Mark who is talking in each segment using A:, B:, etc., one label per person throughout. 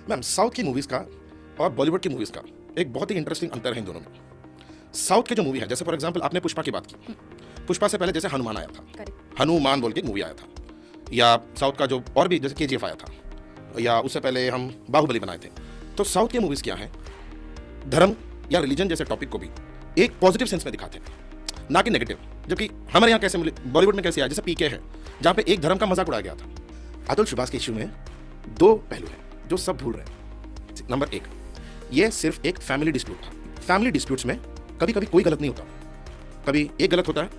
A: Ma'am, south की movies का और बॉलीवुड की मूवीज़ का एक बहुत ही इंटरेस्टिंग अंतर है इन दोनों में। साउथ के जो मूवी है, जैसे फॉर एग्जांपल आपने पुष्पा की बात की, पुष्पा से पहले जैसे हनुमान आया था, हनुमान बोल के एक मूवी आया था, या साउथ का जो और भी जैसे केजीएफ आया था, या उससे पहले हम बाहुबली बनाए थे। तो साउथ की मूवीज़ क्या हैं, धर्म या रिलीजन जैसे टॉपिक को भी एक पॉजिटिव सेंस में दिखाते हैं, ना कि नेगेटिव। जबकि हमारे यहाँ कैसे बॉलीवुड में कैसे आया, जैसे पीके है, जहाँ पे एक धर्म का मजाक उड़ाया गया था। अतुल सुभाष के इशू में दो पहलू हैं जो सब भूल रहे हैं। नंबर एक, ये सिर्फ एक फैमिली डिस्प्यूट था। फैमिली डिस्प्यूट्स में कभी कभी कोई गलत नहीं होता, कभी एक गलत होता है,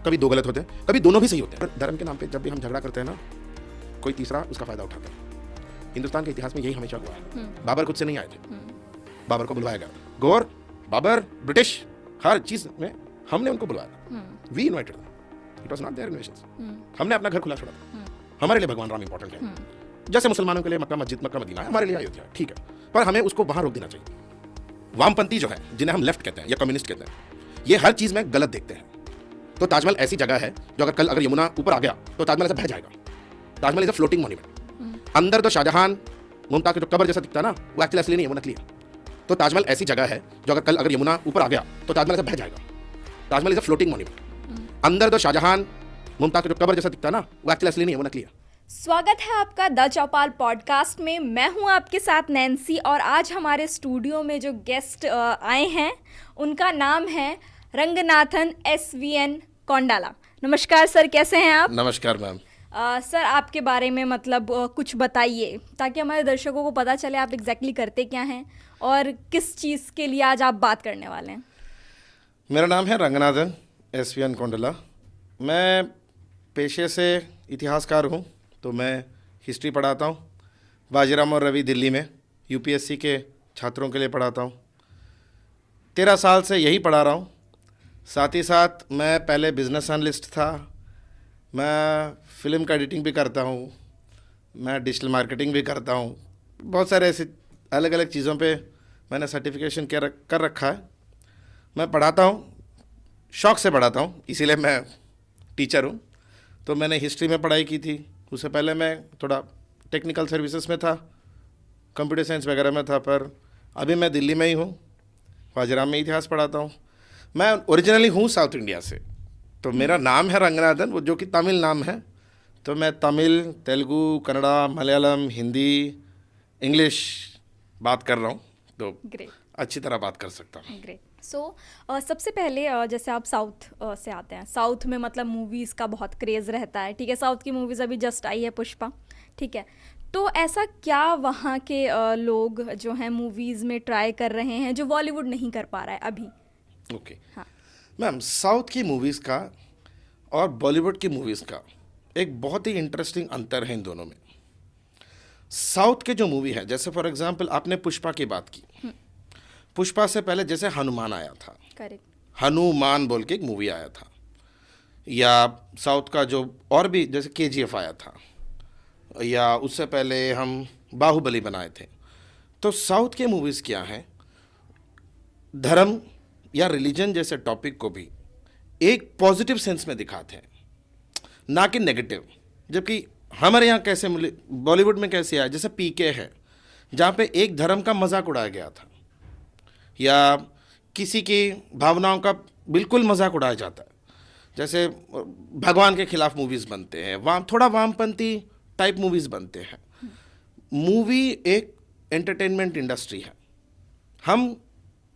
A: कभी दो गलत होते हैं, कभी दोनों भी सही होते हैं। धर्म के नाम पे जब भी हम झगड़ा करते हैं ना, कोई तीसरा उसका फायदा उठाता है। हिंदुस्तान के इतिहास में यही हमेशा हुआ है। बाबर खुद से नहीं आए थे, बाबर को बुलवाया गया। गौर, बाबर, ब्रिटिश, हर चीज में हमने उनको बुलवाया। We invited them, it was not their invitation. हमने अपना घर खुला छोड़ा था। हमारे लिए भगवान राम इंपॉर्टेंट है, जैसे मुसलमानों के लिए मक्का मस्जिद, मक्का मदीना है, हमारे लिए अयोध्या है, ठीक है। पर हमें उसको वहां रोक देना चाहिए। वामपंथी जो है, जिन्हें हम लेफ्ट कहते हैं या कम्युनिस्ट कहते हैं, ये हर चीज में गलत देखते हैं। तो ताजमहल ऐसी जगह है जो अगर यमुना ऊपर आ गया तो ताजमहल ऐसे बह जाएगा। Taj Mahal is a floating monument. अंदर तो शाहजहां मुमताज का जो कब्र जैसा दिखता है ना, वो एक्चुअली असली नहीं है, वो नकली है। तो ताजमहल ऐसी जगह है जो अगर यमुना ऊपर आ गया तो ताजमहल ऐसे बह जाएगा। Taj Mahal is a floating monument. अंदर तो शाहजहां मुमताज का जो कब्र जैसा दिखता है ना, वो एक्चुअली असली नहीं है, वो नकली है।
B: स्वागत है आपका द चौपाल पॉडकास्ट में। मैं हूं आपके साथ नैन्सी, और आज हमारे स्टूडियो में जो गेस्ट आए हैं उनका नाम है रंगनाथन SVN कोंडाला। नमस्कार सर, कैसे हैं आप?
A: नमस्कार मैम।
B: सर, आपके बारे में मतलब कुछ बताइए, ताकि हमारे दर्शकों को पता चले आप एग्जैक्टली करते क्या हैं और किस चीज़ के लिए आज आप बात करने वाले हैं।
A: मेरा नाम है रंगनाथन SVN कोंडाला। मैं पेशे से इतिहासकार हूँ, तो मैं हिस्ट्री पढ़ाता हूँ। बाजीराम और रवि दिल्ली में UPSC के छात्रों के लिए पढ़ाता हूँ। 13 साल से यही पढ़ा रहा हूँ। साथ ही साथ मैं पहले बिजनेस एनालिस्ट था। मैं फिल्म का एडिटिंग भी करता हूँ, मैं डिजिटल मार्केटिंग भी करता हूँ। बहुत सारे ऐसे अलग अलग चीज़ों पे मैंने सर्टिफिकेशन कर रखा है। मैं पढ़ाता हूँ, शौक़ से पढ़ाता हूँ, इसीलिए मैं टीचर हूँ। तो मैंने हिस्ट्री में पढ़ाई की थी, उससे पहले मैं थोड़ा टेक्निकल सर्विसेज में था, कंप्यूटर साइंस वगैरह में था, पर अभी मैं दिल्ली में ही हूँ, बाजीराम में इतिहास पढ़ाता हूँ। मैं ओरिजिनली हूँ साउथ इंडिया से, तो मेरा नाम है रंगनाथन, वो जो कि तमिल नाम है। तो मैं तमिल, तेलुगु, कन्नड़ा, मलयालम, हिंदी, इंग्लिश बात कर रहा हूँ, तो
B: ग्रेट,
A: अच्छी तरह बात कर सकता हूँ।
B: ग्रेट। सो सबसे पहले जैसे आप साउथ से आते हैं, साउथ में मतलब मूवीज़ का बहुत क्रेज़ रहता है, ठीक है। साउथ की मूवीज़ अभी जस्ट आई है पुष्पा, ठीक है। तो ऐसा क्या वहाँ के लोग जो हैं मूवीज़ में ट्राई कर रहे हैं जो बॉलीवुड नहीं कर पा रहा है अभी?
A: ओके
B: हाँ
A: मैम, साउथ की मूवीज़ का और बॉलीवुड की मूवीज़ का एक बहुत ही इंटरेस्टिंग अंतर है इन दोनों में। साउथ के जो मूवी है, जैसे फॉर एग्जांपल आपने पुष्पा की बात की, पुष्पा से पहले जैसे हनुमान आया था,
B: करेक्ट,
A: हनुमान बोल के एक मूवी आया था, या साउथ का जो और भी जैसे KGF आया था, या उससे पहले हम बाहुबली बनाए थे। तो साउथ के मूवीज़ क्या हैं, धर्म या रिलीजन जैसे टॉपिक को भी एक पॉजिटिव सेंस में दिखाते हैं, ना कि नेगेटिव। जबकि हमारे यहाँ कैसे बॉलीवुड में कैसे आया, जैसे पीके है, जहाँ पे एक धर्म का मजाक उड़ाया गया था, या किसी की भावनाओं का बिल्कुल मजाक उड़ाया जाता है। जैसे भगवान के खिलाफ मूवीज़ बनते हैं, थोड़ा वामपंथी टाइप मूवीज़ बनते हैं। मूवी एक एंटरटेनमेंट इंडस्ट्री है। हम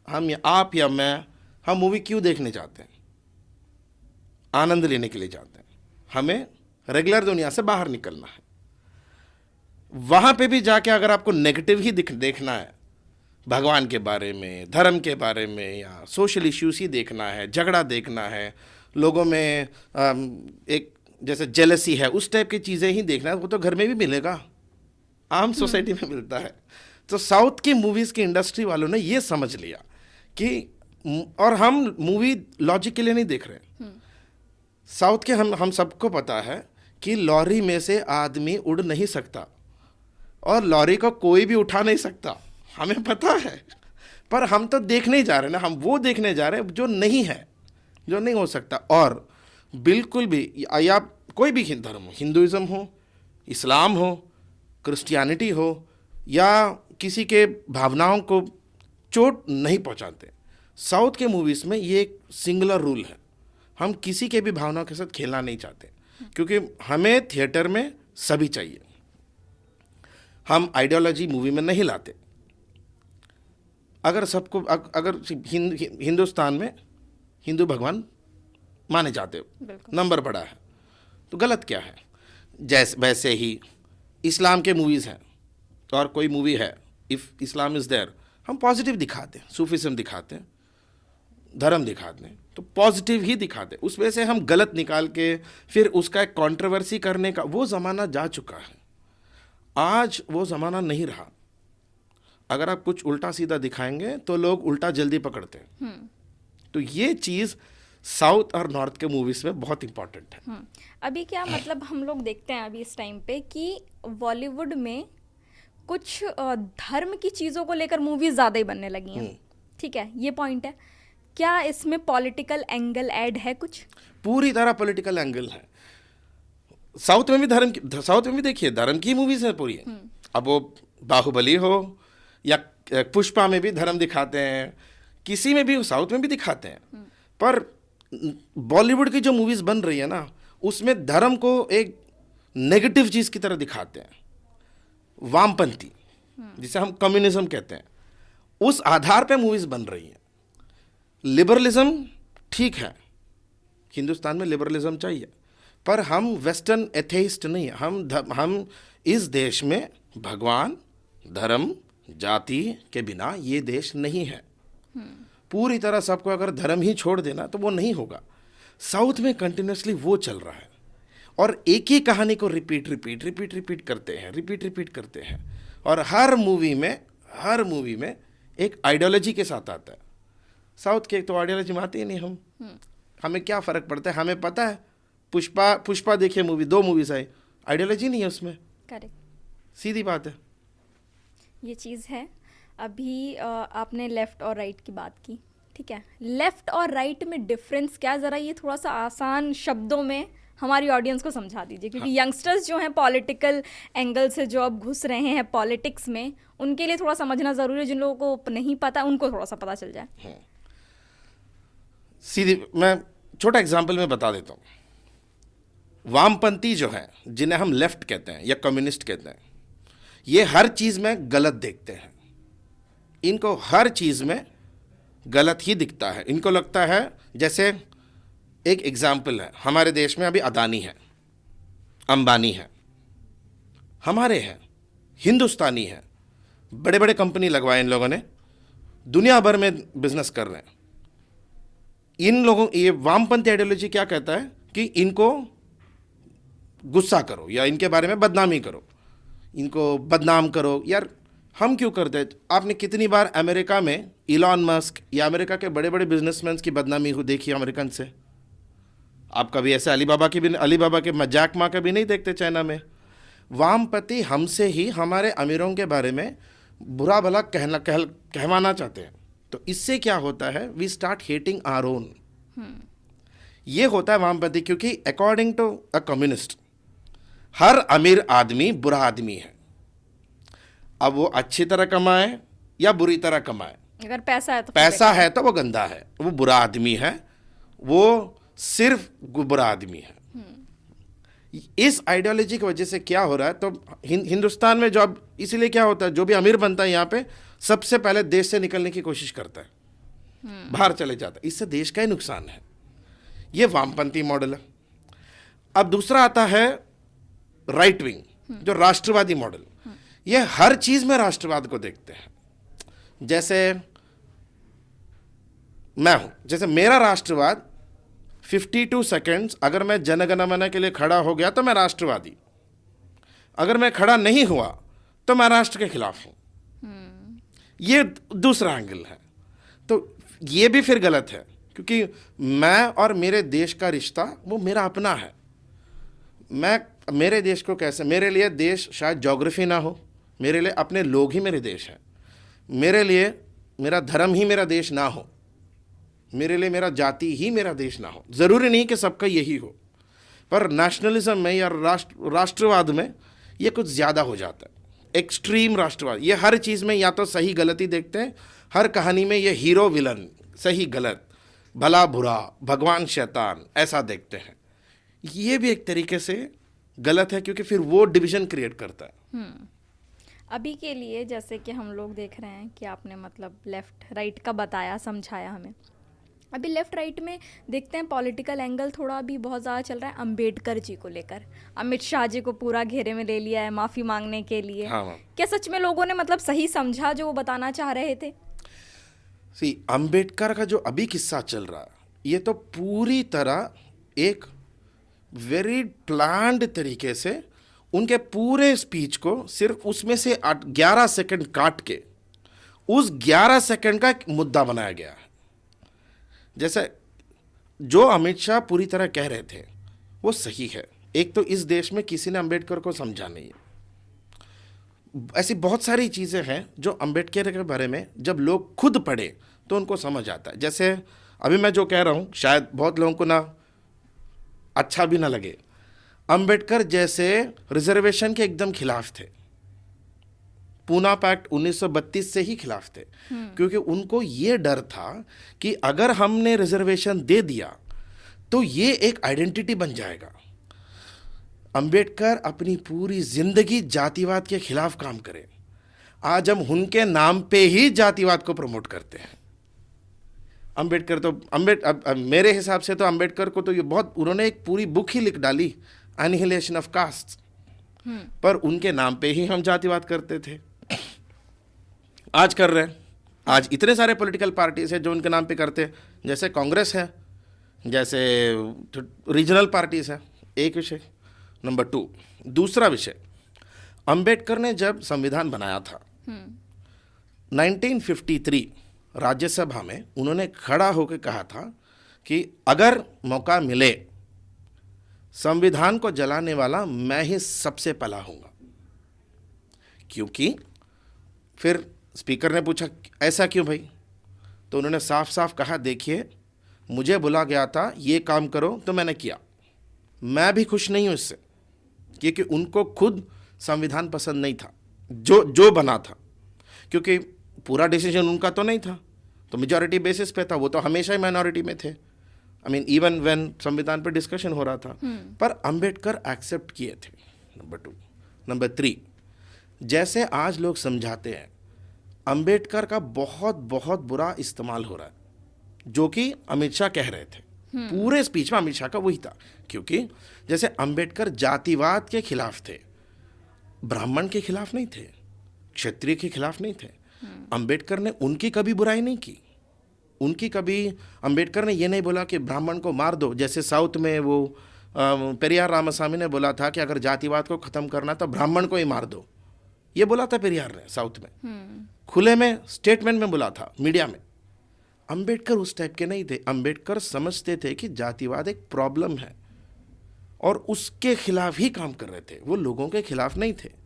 A: आप या मैं, हम मूवी क्यों देखने जाते हैं? आनंद लेने के लिए जाते हैं। हमें रेगुलर दुनिया से बाहर निकलना है। वहाँ पे भी जाके अगर आपको नेगेटिव ही देखना है, भगवान के बारे में, धर्म के बारे में, या सोशल इश्यूज ही देखना है, झगड़ा देखना है, लोगों में एक जैसे जेलसी है, उस टाइप की चीज़ें ही देखना है, वो तो घर में भी मिलेगा, आम सोसाइटी में मिलता है। तो साउथ की मूवीज़ की इंडस्ट्री वालों ने ये समझ लिया कि, और हम मूवी लॉजिक के लिए नहीं देख रहे। साउथ के हम सबको पता है कि लॉरी में से आदमी उड़ नहीं सकता, और लॉरी को कोई भी उठा नहीं सकता, हमें पता है। पर हम तो देखने ही जा रहे हैं ना, हम वो देखने जा रहे हैं जो नहीं है, जो नहीं हो सकता। और बिल्कुल भी, या कोई भी धर्म हो, हिंदुइज्म हो, इस्लाम हो, क्रिश्चियनिटी हो, या किसी के भावनाओं को चोट नहीं पहुंचाते। साउथ के मूवीज़ में ये एक सिंगुलर रूल है, हम किसी के भी भावनाओं के साथ खेलना नहीं चाहते, क्योंकि हमें थिएटर में सभी चाहिए। हम आइडियोलॉजी मूवी में नहीं लाते। अगर सबको अगर हिंदुस्तान में हिंदू भगवान माने जाते हो,
B: बिल्कुल।
A: नंबर बड़ा है, तो गलत क्या है? जैसे वैसे ही इस्लाम के मूवीज़ हैं, और कोई मूवी है इफ़ इस्लाम इज़ देयर, हम पॉजिटिव दिखाते हैं, सूफिज्म दिखाते हैं, धर्म दिखाते हैं, तो पॉजिटिव ही दिखाते हैं। उसमें से हम गलत निकाल के फिर उसका एक कंट्रोवर्सी करने का वो ज़माना जा चुका है। आज वो ज़माना नहीं रहा। अगर आप कुछ उल्टा सीधा दिखाएंगे तो लोग उल्टा जल्दी पकड़ते हैं। तो ये चीज़ साउथ और नॉर्थ के मूवीज़ में बहुत इंपॉर्टेंट है।
B: अभी क्या मतलब हम लोग देखते हैं अभी इस टाइम पे कि बॉलीवुड में कुछ धर्म की चीज़ों को लेकर मूवीज ज़्यादा ही बनने लगी हैं। ठीक है, ये पॉइंट है। क्या इसमें पॉलिटिकल एंगल ऐड है कुछ?
A: पूरी तरह पॉलिटिकल एंगल है। साउथ में भी साउथ में भी देखिए धर्म की मूवीज़ है पूरी। अब वो बाहुबली हो या पुष्पा में भी धर्म दिखाते हैं, किसी में भी साउथ में भी दिखाते हैं। पर बॉलीवुड की जो मूवीज़ बन रही है ना, उसमें धर्म को एक नेगेटिव चीज़ की तरह दिखाते हैं। वामपंथी, जिसे हम कम्युनिज्म कहते हैं, उस आधार पे मूवीज़ बन रही हैं। लिबरलिज्म ठीक है, हिंदुस्तान में लिबरलिज्म चाहिए, पर हम वेस्टर्न एथेइस्ट नहीं है। हम इस देश में भगवान, धर्म, जाति के बिना ये देश नहीं है। पूरी तरह सबको अगर धर्म ही छोड़ देना तो वो नहीं होगा। साउथ में कंटिन्यूसली वो चल रहा है, और एक ही कहानी को रिपीट करते हैं, और हर मूवी में एक आइडियोलॉजी के साथ आता है। साउथ के तो आइडियोलॉजी में आती ही नहीं। हमें क्या फ़र्क पड़ता है? हमें पता है पुष्पा देखिए मूवी, 2 मूवीज़ आई, आइडियोलॉजी नहीं है उसमें।
B: करेक्ट,
A: सीधी बात है।
B: ये चीज़ है। अभी आपने लेफ़्ट और राइट की बात की, ठीक है। लेफ़्ट और राइट में डिफरेंस क्या, ज़रा ये थोड़ा सा आसान शब्दों में हमारी ऑडियंस को समझा दीजिए, क्योंकि यंगस्टर्स जो हैं पॉलिटिकल एंगल से जो अब घुस रहे हैं पॉलिटिक्स में, उनके लिए थोड़ा समझना ज़रूरी है। जिन लोगों को नहीं पता उनको थोड़ा सा पता चल जाए।
A: सीधी मैं छोटा एग्जाम्पल में बता देता हूँ। वामपंथी जो हैं, जिन्हें हम लेफ्ट कहते हैं या कम्युनिस्ट कहते हैं, ये हर चीज़ में गलत देखते हैं। इनको हर चीज़ में गलत ही दिखता है। इनको लगता है, जैसे एक एग्जाम्पल है, हमारे देश में अभी अदानी है, अंबानी है, हमारे हैं, हिंदुस्तानी है, बड़े बड़े कंपनी लगवाए इन लोगों ने, दुनिया भर में बिजनेस कर रहे हैं। इन लोगों, ये वामपंथी आइडियोलॉजी क्या कहता है कि इनको गुस्सा करो या इनके बारे में बदनामी करो, इनको बदनाम करो। यार हम क्यों करते हैं? आपने कितनी बार अमेरिका में इलॉन मस्क या अमेरिका के बड़े बड़े बिजनेसमैन की बदनामी हो देखी अमेरिकन से? आप कभी ऐसे अलीबाबा के जैक मा के भी नहीं देखते चाइना में। वामपंथी हमसे ही हमारे अमीरों के बारे में बुरा भला कहवाना चाहते हैं। तो इससे क्या होता है, we start hating our own. ये होता है वामपंथी, क्योंकि अकॉर्डिंग टू अ कम्युनिस्ट हर अमीर आदमी बुरा आदमी है। अब वो अच्छी तरह कमाए या बुरी तरह कमाए,
B: अगर पैसा है तो
A: पैसा है तो वो गंदा है, वो बुरा आदमी है, वो सिर्फ बुरा आदमी है। इस आइडियोलॉजी की वजह से क्या हो रहा है, तो हिंदुस्तान में जो अब इसीलिए क्या होता है, जो भी अमीर बनता है यहाँ पे सबसे पहले देश से निकलने की कोशिश करता है, बाहर चले जाता है। इससे देश का ही नुकसान है। ये वामपंथी मॉडल है। अब दूसरा आता है राइट विंग, जो राष्ट्रवादी मॉडल। ये हर चीज में राष्ट्रवाद को देखते हैं। जैसे मैं हूं, जैसे मेरा राष्ट्रवाद 52 सेकेंड्स, अगर मैं जनगण मन के लिए खड़ा हो गया तो मैं राष्ट्रवादी, अगर मैं खड़ा नहीं हुआ तो मैं राष्ट्र के खिलाफ हूं। ये दूसरा एंगल है। तो ये भी फिर गलत है, क्योंकि मैं और मेरे देश का रिश्ता वो मेरा अपना है। मैं मेरे देश को कैसे, मेरे लिए देश शायद ज्योग्राफी ना हो, मेरे लिए अपने लोग ही मेरे देश हैं, मेरे लिए मेरा धर्म ही मेरा देश ना हो, मेरे लिए मेरा जाति ही मेरा देश ना हो। ज़रूरी नहीं कि सबका यही हो, पर नेशनलिज्म में या राष्ट्रवाद में ये कुछ ज़्यादा हो जाता है। एक्सट्रीम राष्ट्रवाद, ये हर चीज़ में या तो सही गलती देखते हैं, हर कहानी में ये हीरो विलन, सही गलत, भला बुरा, भगवान शैतान, ऐसा देखते हैं। ये भी एक तरीके से गलत है, क्योंकि फिर वो डिवीजन क्रिएट करता है।
B: अभी के लिए जैसे कि हम लोग देख रहे हैं कि आपने मतलब लेफ़्ट राइट का बताया, समझाया हमें। अभी लेफ़्ट राइट में देखते हैं पॉलिटिकल एंगल थोड़ा अभी बहुत ज़्यादा चल रहा है अंबेडकर जी को लेकर। अमित शाह जी को पूरा घेरे में ले लिया है माफ़ी मांगने के लिए।
A: हाँ हाँ।
B: क्या सच में लोगों ने मतलब सही समझा जो वो बताना चाह रहे थे?
A: सी, अंबेडकर का जो अभी किस्सा चल रहा है, ये तो पूरी तरह एक वेरी प्लान्ड तरीके से उनके पूरे स्पीच को सिर्फ उसमें से 11 सेकंड काट के उस 11 सेकंड का एक मुद्दा बनाया गया है। जैसे जो अमित शाह पूरी तरह कह रहे थे वो सही है। एक तो इस देश में किसी ने अंबेडकर को समझा नहीं है। ऐसी बहुत सारी चीज़ें हैं जो अंबेडकर के बारे में जब लोग खुद पढ़े तो उनको समझ आता है। जैसे अभी मैं जो कह रहा हूँ शायद बहुत लोगों को ना अच्छा भी ना लगे, अंबेडकर जैसे रिजर्वेशन के एकदम खिलाफ थे। पूना पैक्ट 1932 से ही खिलाफ थे, क्योंकि उनको ये डर था कि अगर हमने रिजर्वेशन दे दिया तो ये एक आइडेंटिटी बन जाएगा। अंबेडकर अपनी पूरी जिंदगी जातिवाद के खिलाफ काम करे। आज हम उनके नाम पे ही जातिवाद को प्रमोट करते हैं। अंबेडकर तो मेरे हिसाब से तो अंबेडकर को तो ये बहुत, उन्होंने एक पूरी बुक ही लिख डाली, एनिहिलेशन ऑफ कास्ट, पर उनके नाम पे ही हम जातिवाद करते थे। आज कर रहे हैं। आज इतने सारे पॉलिटिकल पार्टीज हैं जो उनके नाम पे करते हैं, जैसे कांग्रेस है, जैसे रीजनल पार्टीज है। एक विषय। नंबर 2, दूसरा विषय, अंबेडकर ने जब संविधान बनाया था 1953 राज्यसभा में, उन्होंने खड़ा होकर कहा था कि अगर मौका मिले संविधान को जलाने वाला मैं ही सबसे पहला हूंगा। क्योंकि फिर स्पीकर ने पूछा ऐसा क्यों भाई, तो उन्होंने साफ साफ कहा देखिए मुझे बुला गया था ये काम करो तो मैंने किया, मैं भी खुश नहीं हूं इससे, क्योंकि उनको खुद संविधान पसंद नहीं था जो बना था, क्योंकि पूरा डिसीजन उनका तो नहीं था, तो मेजॉरिटी बेसिस पे था। वो तो हमेशा ही माइनॉरिटी में थे। आई मीन इवन व्हेन संविधान पर डिस्कशन हो रहा था, पर अंबेडकर एक्सेप्ट किए थे। नंबर 2। नंबर 3, जैसे आज लोग समझाते हैं अंबेडकर का बहुत बहुत बुरा इस्तेमाल हो रहा है, जो कि अमित शाह कह रहे थे। पूरे स्पीच में अमित शाह का वही था, क्योंकि जैसे अंबेडकर जातिवाद के खिलाफ थे, ब्राह्मण के खिलाफ नहीं थे, क्षत्रिय के खिलाफ नहीं थे। अंबेडकर ने उनकी कभी बुराई नहीं की। उनकी कभी अंबेडकर ने ये नहीं बोला कि ब्राह्मण को मार दो, जैसे साउथ में वो पेरियार रामास्वामी ने बोला था कि अगर जातिवाद को ख़त्म करना तो ब्राह्मण को ही मार दो। ये बोला था पेरियार ने साउथ में, खुले में स्टेटमेंट में बोला था मीडिया में। अंबेडकर उस टाइप के नहीं थे। अंबेडकर समझते थे कि जातिवाद एक प्रॉब्लम है और उसके खिलाफ ही काम कर रहे थे, वो लोगों के खिलाफ नहीं थे।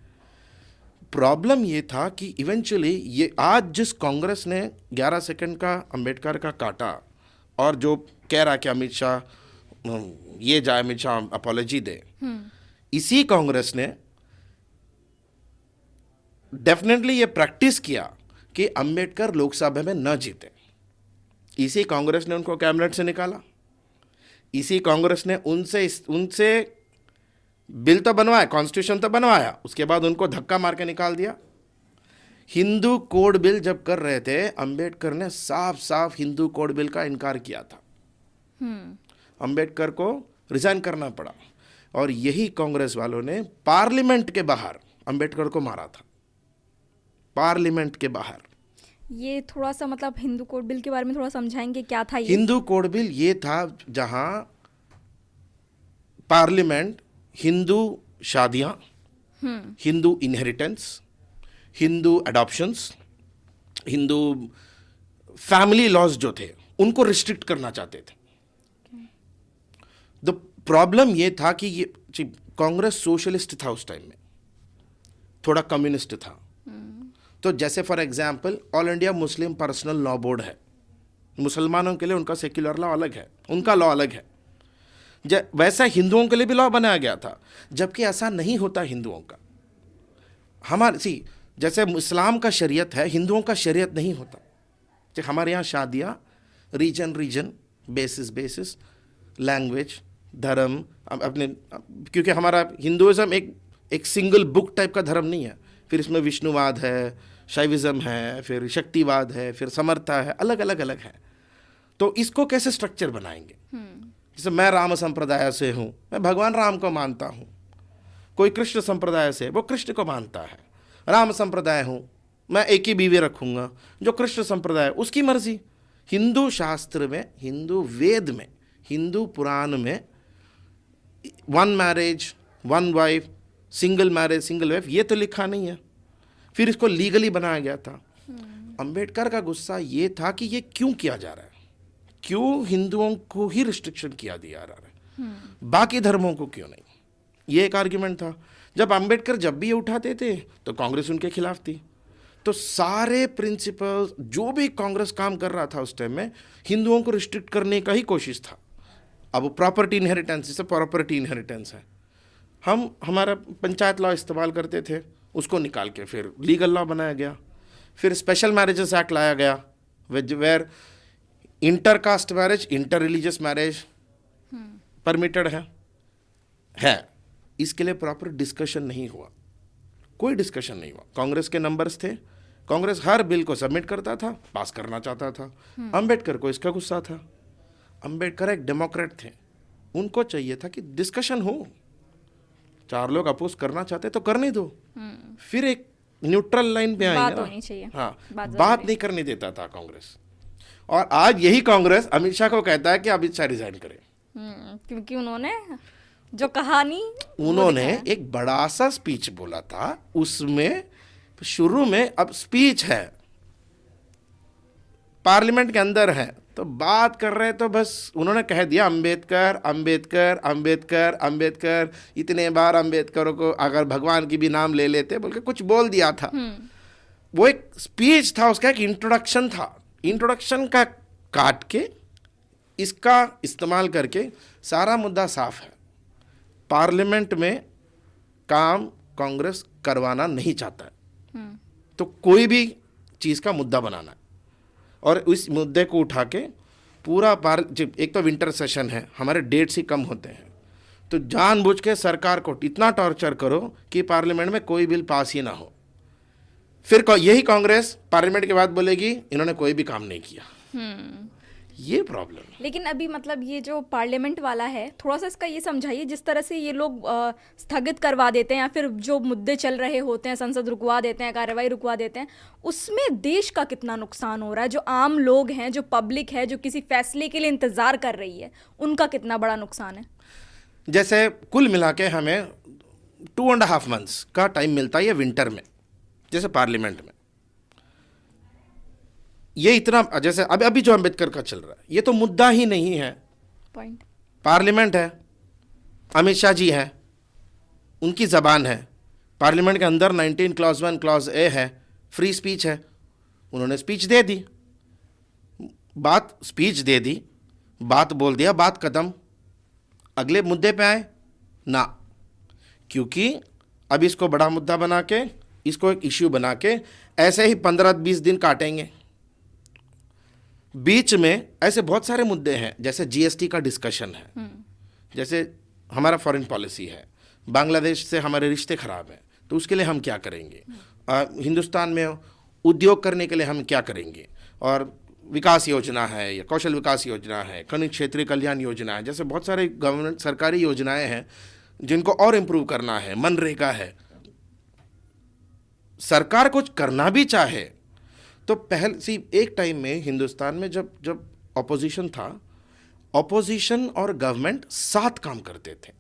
A: प्रॉब्लम ये था कि इवेंचुअली ये आज जिस कांग्रेस ने 11 सेकंड का अंबेडकर का काटा और जो कह रहा कि अमित शाह ये जाए, अमित शाह अपॉलॉजी दे, इसी कांग्रेस ने डेफिनेटली ये प्रैक्टिस किया कि अंबेडकर लोकसभा में न जीते। इसी कांग्रेस ने उनको कैबिनेट से निकाला। इसी कांग्रेस ने उनसे बिल तो बनवाया, कॉन्स्टिट्यूशन तो बनवाया, उसके बाद उनको धक्का मार के निकाल दिया। हिंदू कोड बिल जब कर रहे थे, अंबेडकर ने साफ साफ हिंदू कोड बिल का इनकार किया था। अंबेडकर को रिजाइन करना पड़ा और यही कांग्रेस वालों ने पार्लियामेंट के बाहर अंबेडकर को मारा था। पार्लियामेंट के बाहर।
B: ये थोड़ा सा मतलब हिंदू कोड बिल के बारे में थोड़ा समझाएंगे, क्या था ये?
A: हिंदू कोड बिल ये था जहां पार्लियामेंट हिंदू शादियां, Hindu inheritance, Hindu adoptions, Hindu family laws जो थे उनको रिस्ट्रिक्ट करना चाहते थे। द प्रॉब्लम ये था कि ये कांग्रेस सोशलिस्ट था उस टाइम में, थोड़ा कम्युनिस्ट था। तो जैसे for example all India Muslim personal law board है, मुसलमानों के लिए उनका सेक्युलर लॉ अलग है, उनका लॉ अलग है। वैसा हिंदुओं के लिए भी लॉ बनाया गया था, जबकि ऐसा नहीं होता हिंदुओं का। हमारे सी जैसे इस्लाम का शरीयत है, हिंदुओं का शरीयत नहीं होता। जैसे हमारे यहाँ शादियाँ रीजन बेसिस लैंग्वेज धर्म अपने, क्योंकि हमारा हिंदुइज्म एक सिंगल बुक टाइप का धर्म नहीं है। फिर इसमें विष्णुवाद है, शैविज्म है, फिर शक्तिवाद है, फिर समर्था है, अलग अलग है। तो इसको कैसे स्ट्रक्चर बनाएंगे? जैसे मैं राम संप्रदाय से हूँ, मैं भगवान राम को मानता हूँ। कोई कृष्ण संप्रदाय से, वो कृष्ण को मानता है। राम संप्रदाय हूँ, मैं एक ही बीवी रखूँगा। जो कृष्ण संप्रदाय, उसकी मर्जी। हिंदू शास्त्र में, हिंदू वेद में, हिंदू पुराण में 1 marriage 1 wife, single marriage single wife, ये तो लिखा नहीं है। फिर इसको लीगली बनाया गया था। अंबेडकर का गुस्सा ये था कि ये क्यों किया जा रहा है, क्यों हिंदुओं को ही रिस्ट्रिक्शन किया दिया जा रहा है, बाकी धर्मों को क्यों नहीं। ये एक आर्ग्यूमेंट था। जब अंबेडकर जब भी ये उठाते थे तो कांग्रेस उनके खिलाफ थी। तो सारे प्रिंसिपल्स, जो भी कांग्रेस काम कर रहा था उस टाइम में, हिंदुओं को रिस्ट्रिक्ट करने का ही कोशिश था। अब प्रॉपर्टी इनहेरिटेंस, जैसे प्रॉपर्टी इनहेरिटेंस है, हम हमारा पंचायत लॉ इस्तेमाल करते थे, उसको निकाल के फिर लीगल लॉ बनाया गया। फिर स्पेशल मैरिजेस एक्ट लाया गया, where intercaste marriage, inter religious marriage permitted है। इसके लिए प्रॉपर डिस्कशन नहीं हुआ, कोई डिस्कशन नहीं हुआ। कांग्रेस के नंबर्स थे, कांग्रेस हर बिल को सबमिट करता था, पास करना चाहता था। अंबेडकर को इसका गुस्सा था। अंबेडकर एक डेमोक्रेट थे, उनको चाहिए था कि डिस्कशन हो। 4 लोग अपोज करना चाहते तो करने दो, फिर एक न्यूट्रल लाइन पे आएंगे
B: बात होनी चाहिए।
A: हाँ, बात नहीं करने देता था कांग्रेस। और आज यही कांग्रेस अमित शाह को कहता है कि अमित शाह रिजाइन करें,
B: क्योंकि उन्होंने जो कहानी,
A: उन्होंने एक बड़ा सा स्पीच बोला था। उसमें शुरू में, अब स्पीच है, पार्लियामेंट के अंदर है, तो बात कर रहे तो बस उन्होंने कह दिया अंबेडकर अंबेडकर अंबेडकर अंबेडकर। इतने बार अंबेडकर को अगर भगवान की भी नाम ले लेते बोल के कुछ बोल दिया था। वो एक स्पीच था, उसका एक इंट्रोडक्शन था। इंट्रोडक्शन का काट के इसका इस्तेमाल करके सारा मुद्दा साफ है। पार्लियामेंट में काम कांग्रेस करवाना नहीं चाहता है, तो कोई भी चीज़ का मुद्दा बनाना है और उस मुद्दे को उठा के पूरा एक तो विंटर सेशन है, हमारे डेट्स ही कम होते हैं, तो जानबूझ के सरकार को इतना टॉर्चर करो कि पार्लियामेंट में कोई बिल पास ही ना हो। फिर यही कांग्रेस पार्लियामेंट के बाद बोलेगी इन्होंने कोई भी काम नहीं किया। ये प्रॉब्लम है।
B: लेकिन अभी मतलब ये जो पार्लियामेंट वाला है, थोड़ा सा इसका ये समझाइए, जिस तरह से ये लोग स्थगित करवा देते हैं या फिर जो मुद्दे चल रहे होते हैं संसद रुकवा देते हैं, कार्रवाई रुकवा देते हैं, उसमें देश का कितना नुकसान हो रहा है? जो आम लोग हैं, जो पब्लिक है, जो किसी फैसले के लिए इंतजार कर रही है, उनका कितना बड़ा नुकसान है?
A: जैसे कुल मिला के हमें 2.5 मंथ्स का टाइम मिलता है ये विंटर में, जैसे पार्लियामेंट में ये इतना, जैसे अभी जो अंबेडकर का चल रहा है, ये तो मुद्दा ही नहीं है।
B: पॉइंट,
A: पार्लियामेंट है, अमित शाह जी है, उनकी ज़बान है। पार्लियामेंट के अंदर 19 क्लॉज 1 क्लॉज ए है, फ्री स्पीच है। उन्होंने स्पीच दे दी, स्पीच दे दी, बात बोल दिया, बात खत्म। अगले मुद्दे पे आए ना, क्योंकि अब इसको बड़ा मुद्दा बना के, इसको एक इश्यू बना के ऐसे ही 15-20 दिन काटेंगे। बीच में ऐसे बहुत सारे मुद्दे हैं, जैसे जीएसटी का डिस्कशन है, जैसे हमारा फॉरेन पॉलिसी है, बांग्लादेश से हमारे रिश्ते खराब हैं, तो उसके लिए हम क्या करेंगे, हिंदुस्तान में उद्योग करने के लिए हम क्या करेंगे, और विकास योजना है या कौशल विकास योजना है, खनिज क्षेत्रीय कल्याण योजना है, जैसे बहुत सारे गवर्नमेंट सरकारी योजनाएं हैं जिनको और इम्प्रूव करना है, मनरेगा है। सरकार कुछ करना भी चाहे तो एक टाइम में हिंदुस्तान में जब ऑपोजिशन था, ऑपोजिशन और गवर्नमेंट साथ काम करते थे।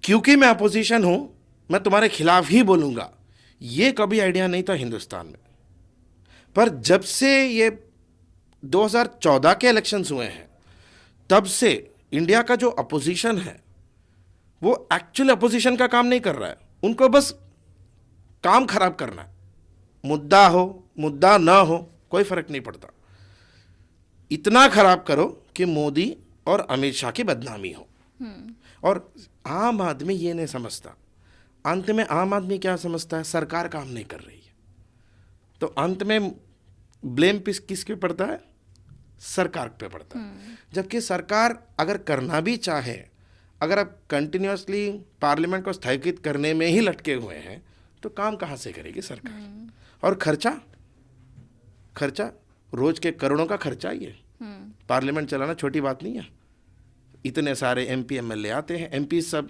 A: क्योंकि मैं अपोजिशन हूं, मैं तुम्हारे खिलाफ ही बोलूंगा, ये कभी आइडिया नहीं था हिंदुस्तान में। पर जब से ये 2014 के इलेक्शंस हुए हैं, तब से इंडिया का जो अपोजिशन है वो एक्चुअल अपोजिशन का काम नहीं कर रहा है। उनको बस काम खराब करना है, मुद्दा हो मुद्दा ना हो कोई फर्क नहीं पड़ता। इतना खराब करो कि मोदी और अमित शाह की बदनामी हो। और आम आदमी ये नहीं समझता, अंत में आम आदमी क्या समझता है, सरकार काम नहीं कर रही है, तो अंत में ब्लेम किसके पड़ता है, सरकार पे पड़ता है। जबकि सरकार अगर करना भी चाहे, अगर आप कंटिन्यूसली पार्लियामेंट को स्थगित करने में ही लटके हुए हैं, तो काम कहाँ से करेगी सरकार। और खर्चा रोज के करोड़ों का खर्चा ही है। पार्लियामेंट चलाना छोटी बात नहीं है। इतने सारे एमपी एमएलए आते हैं, एमपी सब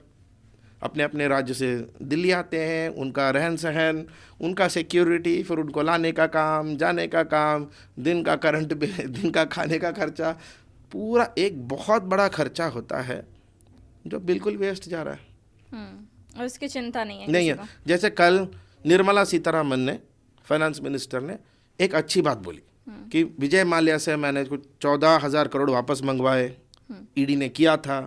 A: अपने अपने राज्य से दिल्ली आते हैं, उनका रहन सहन, उनका सिक्योरिटी, फिर उनको लाने का काम, जाने का काम, दिन का करंट बिल, दिन का खाने का खर्चा, पूरा एक बहुत बड़ा खर्चा होता है जो बिल्कुल वेस्ट जा रहा है।
B: और उसकी चिंता नहीं है
A: नहीं
B: किसी
A: है।
B: को।
A: जैसे कल निर्मला सीतारामन ने, फाइनेंस मिनिस्टर ने, एक अच्छी बात बोली कि विजय माल्या से मैंने कुछ 14,000 करोड़ वापस मंगवाए, ईडी ने किया था।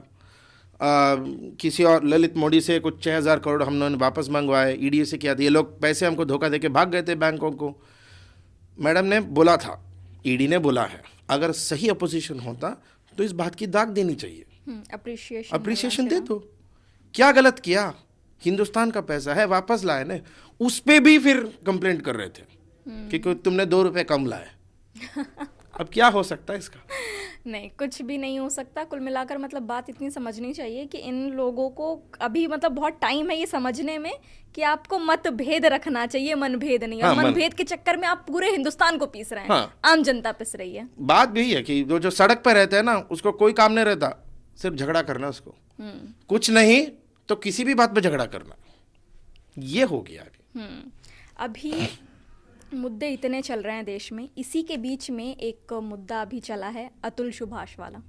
A: किसी और ललित मोदी से कुछ 6,000 करोड़ हम लोगों ने वापस मंगवाए, ईडी से किया था। ये लोग पैसे हमको धोखा देके भाग गए थे बैंकों को। मैडम ने बोला था, ईडी ने बोला है, अगर सही अपोजिशन होता तो इस बात की दाग देनी चाहिए, अप्रिसिएशन दे दो। क्या गलत किया, हिंदुस्तान का पैसा है, वापस लाए ने। उस पे भी फिर कंप्लेंट कर रहे थे कि तुमने 2 रुपए कम लाए। अब क्या हो सकता है इसका?
B: नहीं, कुछ भी नहीं हो सकता। कुल मिलाकर मतलब बात इतनी समझनी चाहिए कि इन लोगों को अभी मतलब बहुत टाइम है ये समझने में कि आपको मतभेद रखना चाहिए, मनभेद नहीं। और मनभेद के चक्कर में आप पूरे हिंदुस्तान को पीस रहे हैं। आम जनता पिस रही है।
A: बात भी है कि जो सड़क पर रहते हैं ना, उसको कोई काम नहीं रहता, सिर्फ झगड़ा करना। उसको कुछ नहीं तो किसी भी बात पे झगड़ा करना, ये हो गया
B: अभी मुद्दे इतने चल रहे हैं देश में। इसी के बीच में एक मुद्दा अभी चला है, अतुल सुभाष वाला।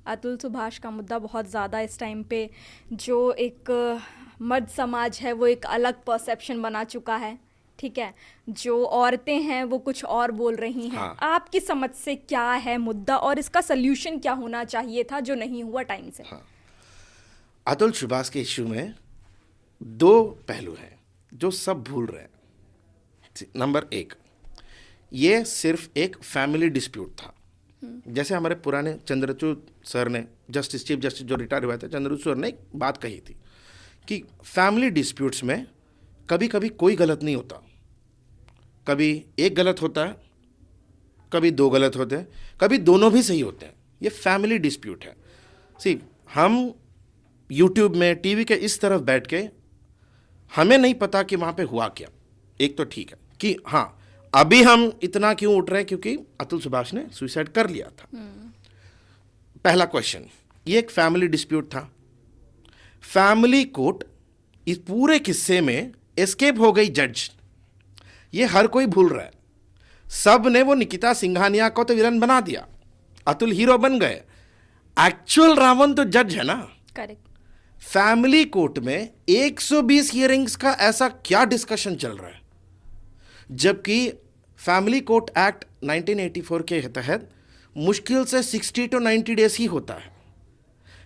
B: अतुल सुभाष का मुद्दा बहुत ज़्यादा इस टाइम पे, जो एक मर्द समाज है वो एक अलग परसेप्शन बना चुका है, ठीक है। जो औरतें हैं वो कुछ और बोल रही हैं। आपकी समझ से क्या है मुद्दा और इसका सल्यूशन क्या होना चाहिए था जो नहीं हुआ टाइम से?
A: अतुल सुभाष के इश्यू में 2 पहलू हैं जो सब भूल रहे हैं। नंबर 1, ये सिर्फ एक फैमिली डिस्प्यूट था। जैसे हमारे पुराने चंद्रचूड़ सर ने, चीफ जस्टिस जो रिटायर हुए थे, चंद्रचूड़ सर ने एक बात कही थी कि फैमिली डिस्प्यूट्स में कभी कभी कोई गलत नहीं होता, कभी एक गलत होता है, कभी 2 गलत होते हैं, कभी दोनों भी सही होते हैं। ये फैमिली डिस्प्यूट है। हम यूट्यूब में, टीवी के इस तरफ बैठ के हमें नहीं पता कि वहाँ पे हुआ क्या। एक तो ठीक है कि हाँ, अभी हम इतना क्यों उठ रहे हैं, क्योंकि अतुल सुभाष ने सुसाइड कर लिया था। पहला क्वेश्चन, ये एक फैमिली डिस्प्यूट था। फैमिली कोर्ट इस पूरे किस्से में एस्केप हो गई जज, ये हर कोई भूल रहा है। सब ने वो निकिता सिंघानिया को तो विलन बना दिया, अतुल हीरो बन गए। एक्चुअल रावण तो जज है ना।
B: करेक्ट।
A: फैमिली कोर्ट में 120 हियरिंग्स का ऐसा क्या डिस्कशन चल रहा है, जबकि फैमिली कोर्ट एक्ट 1984 के तहत मुश्किल से 60 to 90 डेज ही होता है।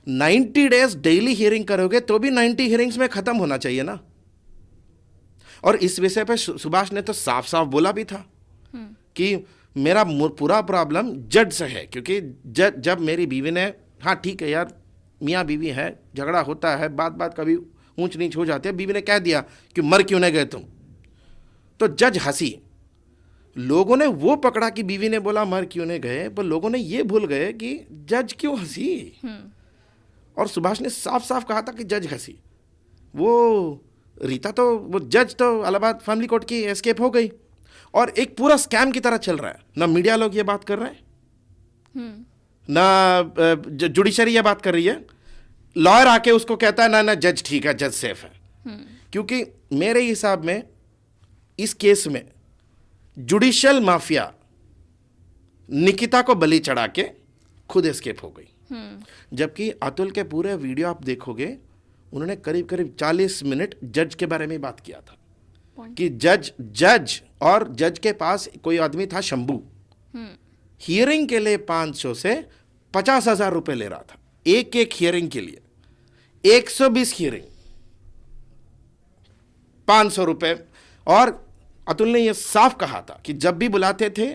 A: 90 डेज डेली हियरिंग करोगे तो भी 90 हियरिंग्स में खत्म होना चाहिए ना। और इस विषय पे सुभाष ने तो साफ साफ बोला भी था कि मेरा पूरा प्रॉब्लम जज से है, क्योंकि जब मेरी बीवी ने, हाँ ठीक है यार, मियाँ बीवी है, झगड़ा होता है, बात कभी ऊंच नीच हो जाती है, बीवी ने कह दिया कि मर क्यों नहीं गए तुम, तो जज हंसी। लोगों ने वो पकड़ा कि बीवी ने बोला मर क्यों नहीं गए, पर लोगों ने ये भूल गए कि जज क्यों हंसी। और सुभाष ने साफ साफ कहा था कि जज हंसी। वो रीता तो, वो जज तो इलाहाबाद फैमिली कोर्ट की एस्केप हो गई। और एक पूरा स्कैम की तरह चल रहा है। ना मीडिया लोग ये बात कर रहे हैं, ना जुडिशरी ये बात कर रही है। लॉयर आके उसको कहता है ना जज ठीक है, जज सेफ है। क्योंकि मेरे हिसाब में इस केस में जुडिशियल माफिया निकिता को बलि चढ़ा के खुद एस्केप हो गई। जबकि अतुल के पूरे वीडियो आप देखोगे, उन्होंने करीब करीब 40 मिनट जज के बारे में बात किया था कि जज और जज के पास कोई आदमी था शंभू, हियरिंग के लिए 500 से 50,000 रुपए ले रहा था एक हियरिंग के लिए। 120 हियरिंग, 500 रुपए। और अतुल ने यह साफ कहा था कि जब भी बुलाते थे,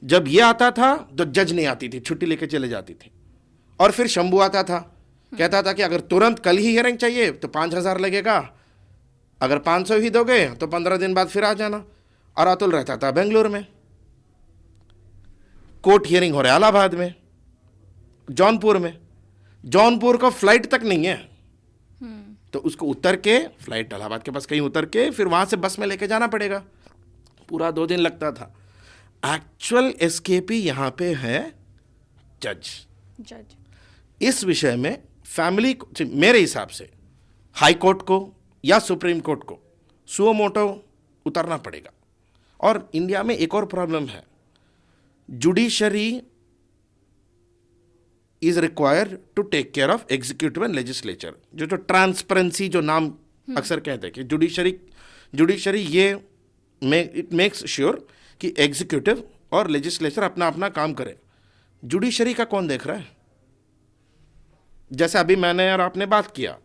A: जब ये आता था तो जज नहीं आती थी, छुट्टी लेके चले जाती थी। और फिर शंभू आता था, कहता था कि अगर तुरंत कल ही हियरिंग चाहिए तो 5,000 लगेगा, अगर 500 ही दोगे तो 15 दिन बाद फिर आ जाना। और अतुल रहता था बेंगलोर में, कोर्ट हियरिंग हो रहा है इलाहाबाद में, जौनपुर में, जौनपुर का फ्लाइट तक नहीं है, तो उसको उतर के फ्लाइट इलाहाबाद के पास कहीं उतर के फिर वहां से बस में लेके जाना पड़ेगा। पूरा 2 दिन लगता था। एक्चुअल एस्केपी यहां पे है जज। इस विषय में फैमिली को, मेरे हिसाब से हाई कोर्ट को या सुप्रीम कोर्ट को सुओ मोटो उतरना पड़ेगा। और इंडिया में एक और प्रॉब्लम है, judiciary is required to take care of executive and legislature. जो ट्रांसपेरेंसी जो नाम अक्सर कहते हैं कि जुडिशरी ये इट मेक्स श्योर कि एग्जीक्यूटिव और लेजिस्लेचर अपना अपना काम करे। जुडिशरी का कौन देख रहा है? जैसे अभी मैंने और आपने बात किया,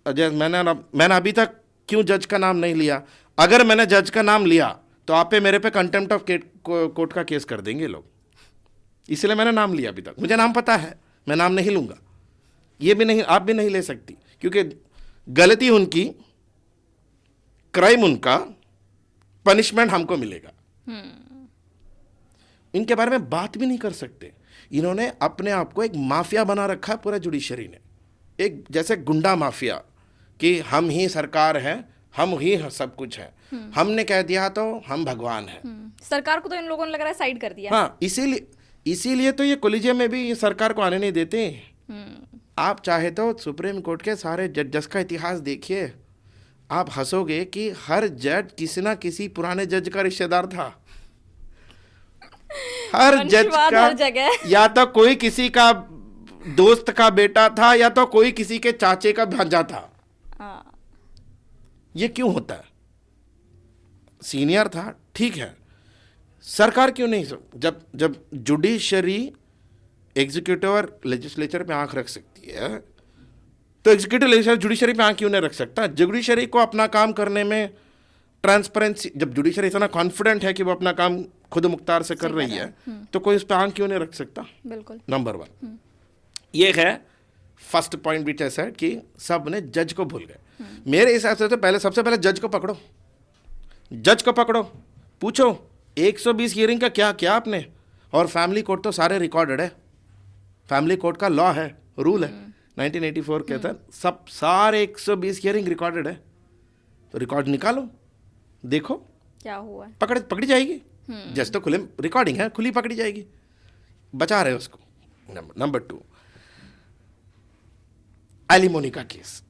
A: मैंने अभी तक क्यों जज का नाम नहीं लिया? अगर मैंने जज का नाम लिया तो आप पे मेरे पे कंटेम्प्ट ऑफ कोर्ट का केस कर देंगे लोग, इसलिए मैंने नाम लिया। अभी तक मुझे नाम पता है, मैं नाम नहीं लूंगा। ये भी नहीं, आप भी नहीं ले सकती, क्योंकि गलती उनकी, क्राइम उनका, पनिशमेंट हमको मिलेगा। इनके बारे में बात भी नहीं कर सकते। इन्होंने अपने आप को एक माफिया बना रखा है, पूरा जुडिशरी ने, एक जैसे गुंडा माफिया, कि हम ही सरकार हैं, हम ही सब कुछ है, हमने कह दिया तो हम भगवान हैं।
B: सरकार को तो इन लोगों ने लग रहा है साइड कर दिया।
A: हाँ, इसीलिए तो ये कोलिजियम में भी सरकार को आने नहीं देते। आप चाहे तो सुप्रीम कोर्ट के सारे जज का इतिहास देखिए, आप हंसोगे कि हर जज किसी ना किसी पुराने जज का रिश्तेदार था। हर जज का
B: हर जगह।
A: या तो कोई किसी का दोस्त का बेटा था, या तो कोई किसी के चाचे का भांजा था। ये क्यों होता है? सीनियर था, ठीक है, सरकार क्यों नहीं? जब जुडिशरी एग्जीक्यूटिव और लेजिस्लेचर पे आंख रख सकती है, तो एग्जीक्यूटिव लेजिस्लेचर जुडिशरी पे आंख क्यों नहीं रख सकता? जुडिशरी को अपना काम करने में ट्रांसपेरेंसी, जब जुडिशरी इतना कॉन्फिडेंट है कि वो अपना काम खुद मुख्तार से कर रही है, तो कोई उस पर आंख क्यों नहीं रख सकता?
B: बिल्कुल।
A: नंबर 1 ये है first point which I said कि सब ने जज को भूल गए। मेरे हिसाब से तो सबसे पहले जज को पकड़ो, जज को पकड़ो, पूछो 120 हियरिंग का क्या किया आपने। और फैमिली कोर्ट तो सारे रिकॉर्डेड है, फैमिली कोर्ट का लॉ है, रूल है 1984 के तहत, सब सारे 120 हियरिंग रिकॉर्डेड है। तो रिकॉर्ड निकालो, देखो
B: क्या हुआ,
A: पकड़ी जाएगी। जज तो खुले, रिकॉर्डिंग है, खुली पकड़ी जाएगी, बचा रहे उसको। नंबर 2, एलिमोनी का केस,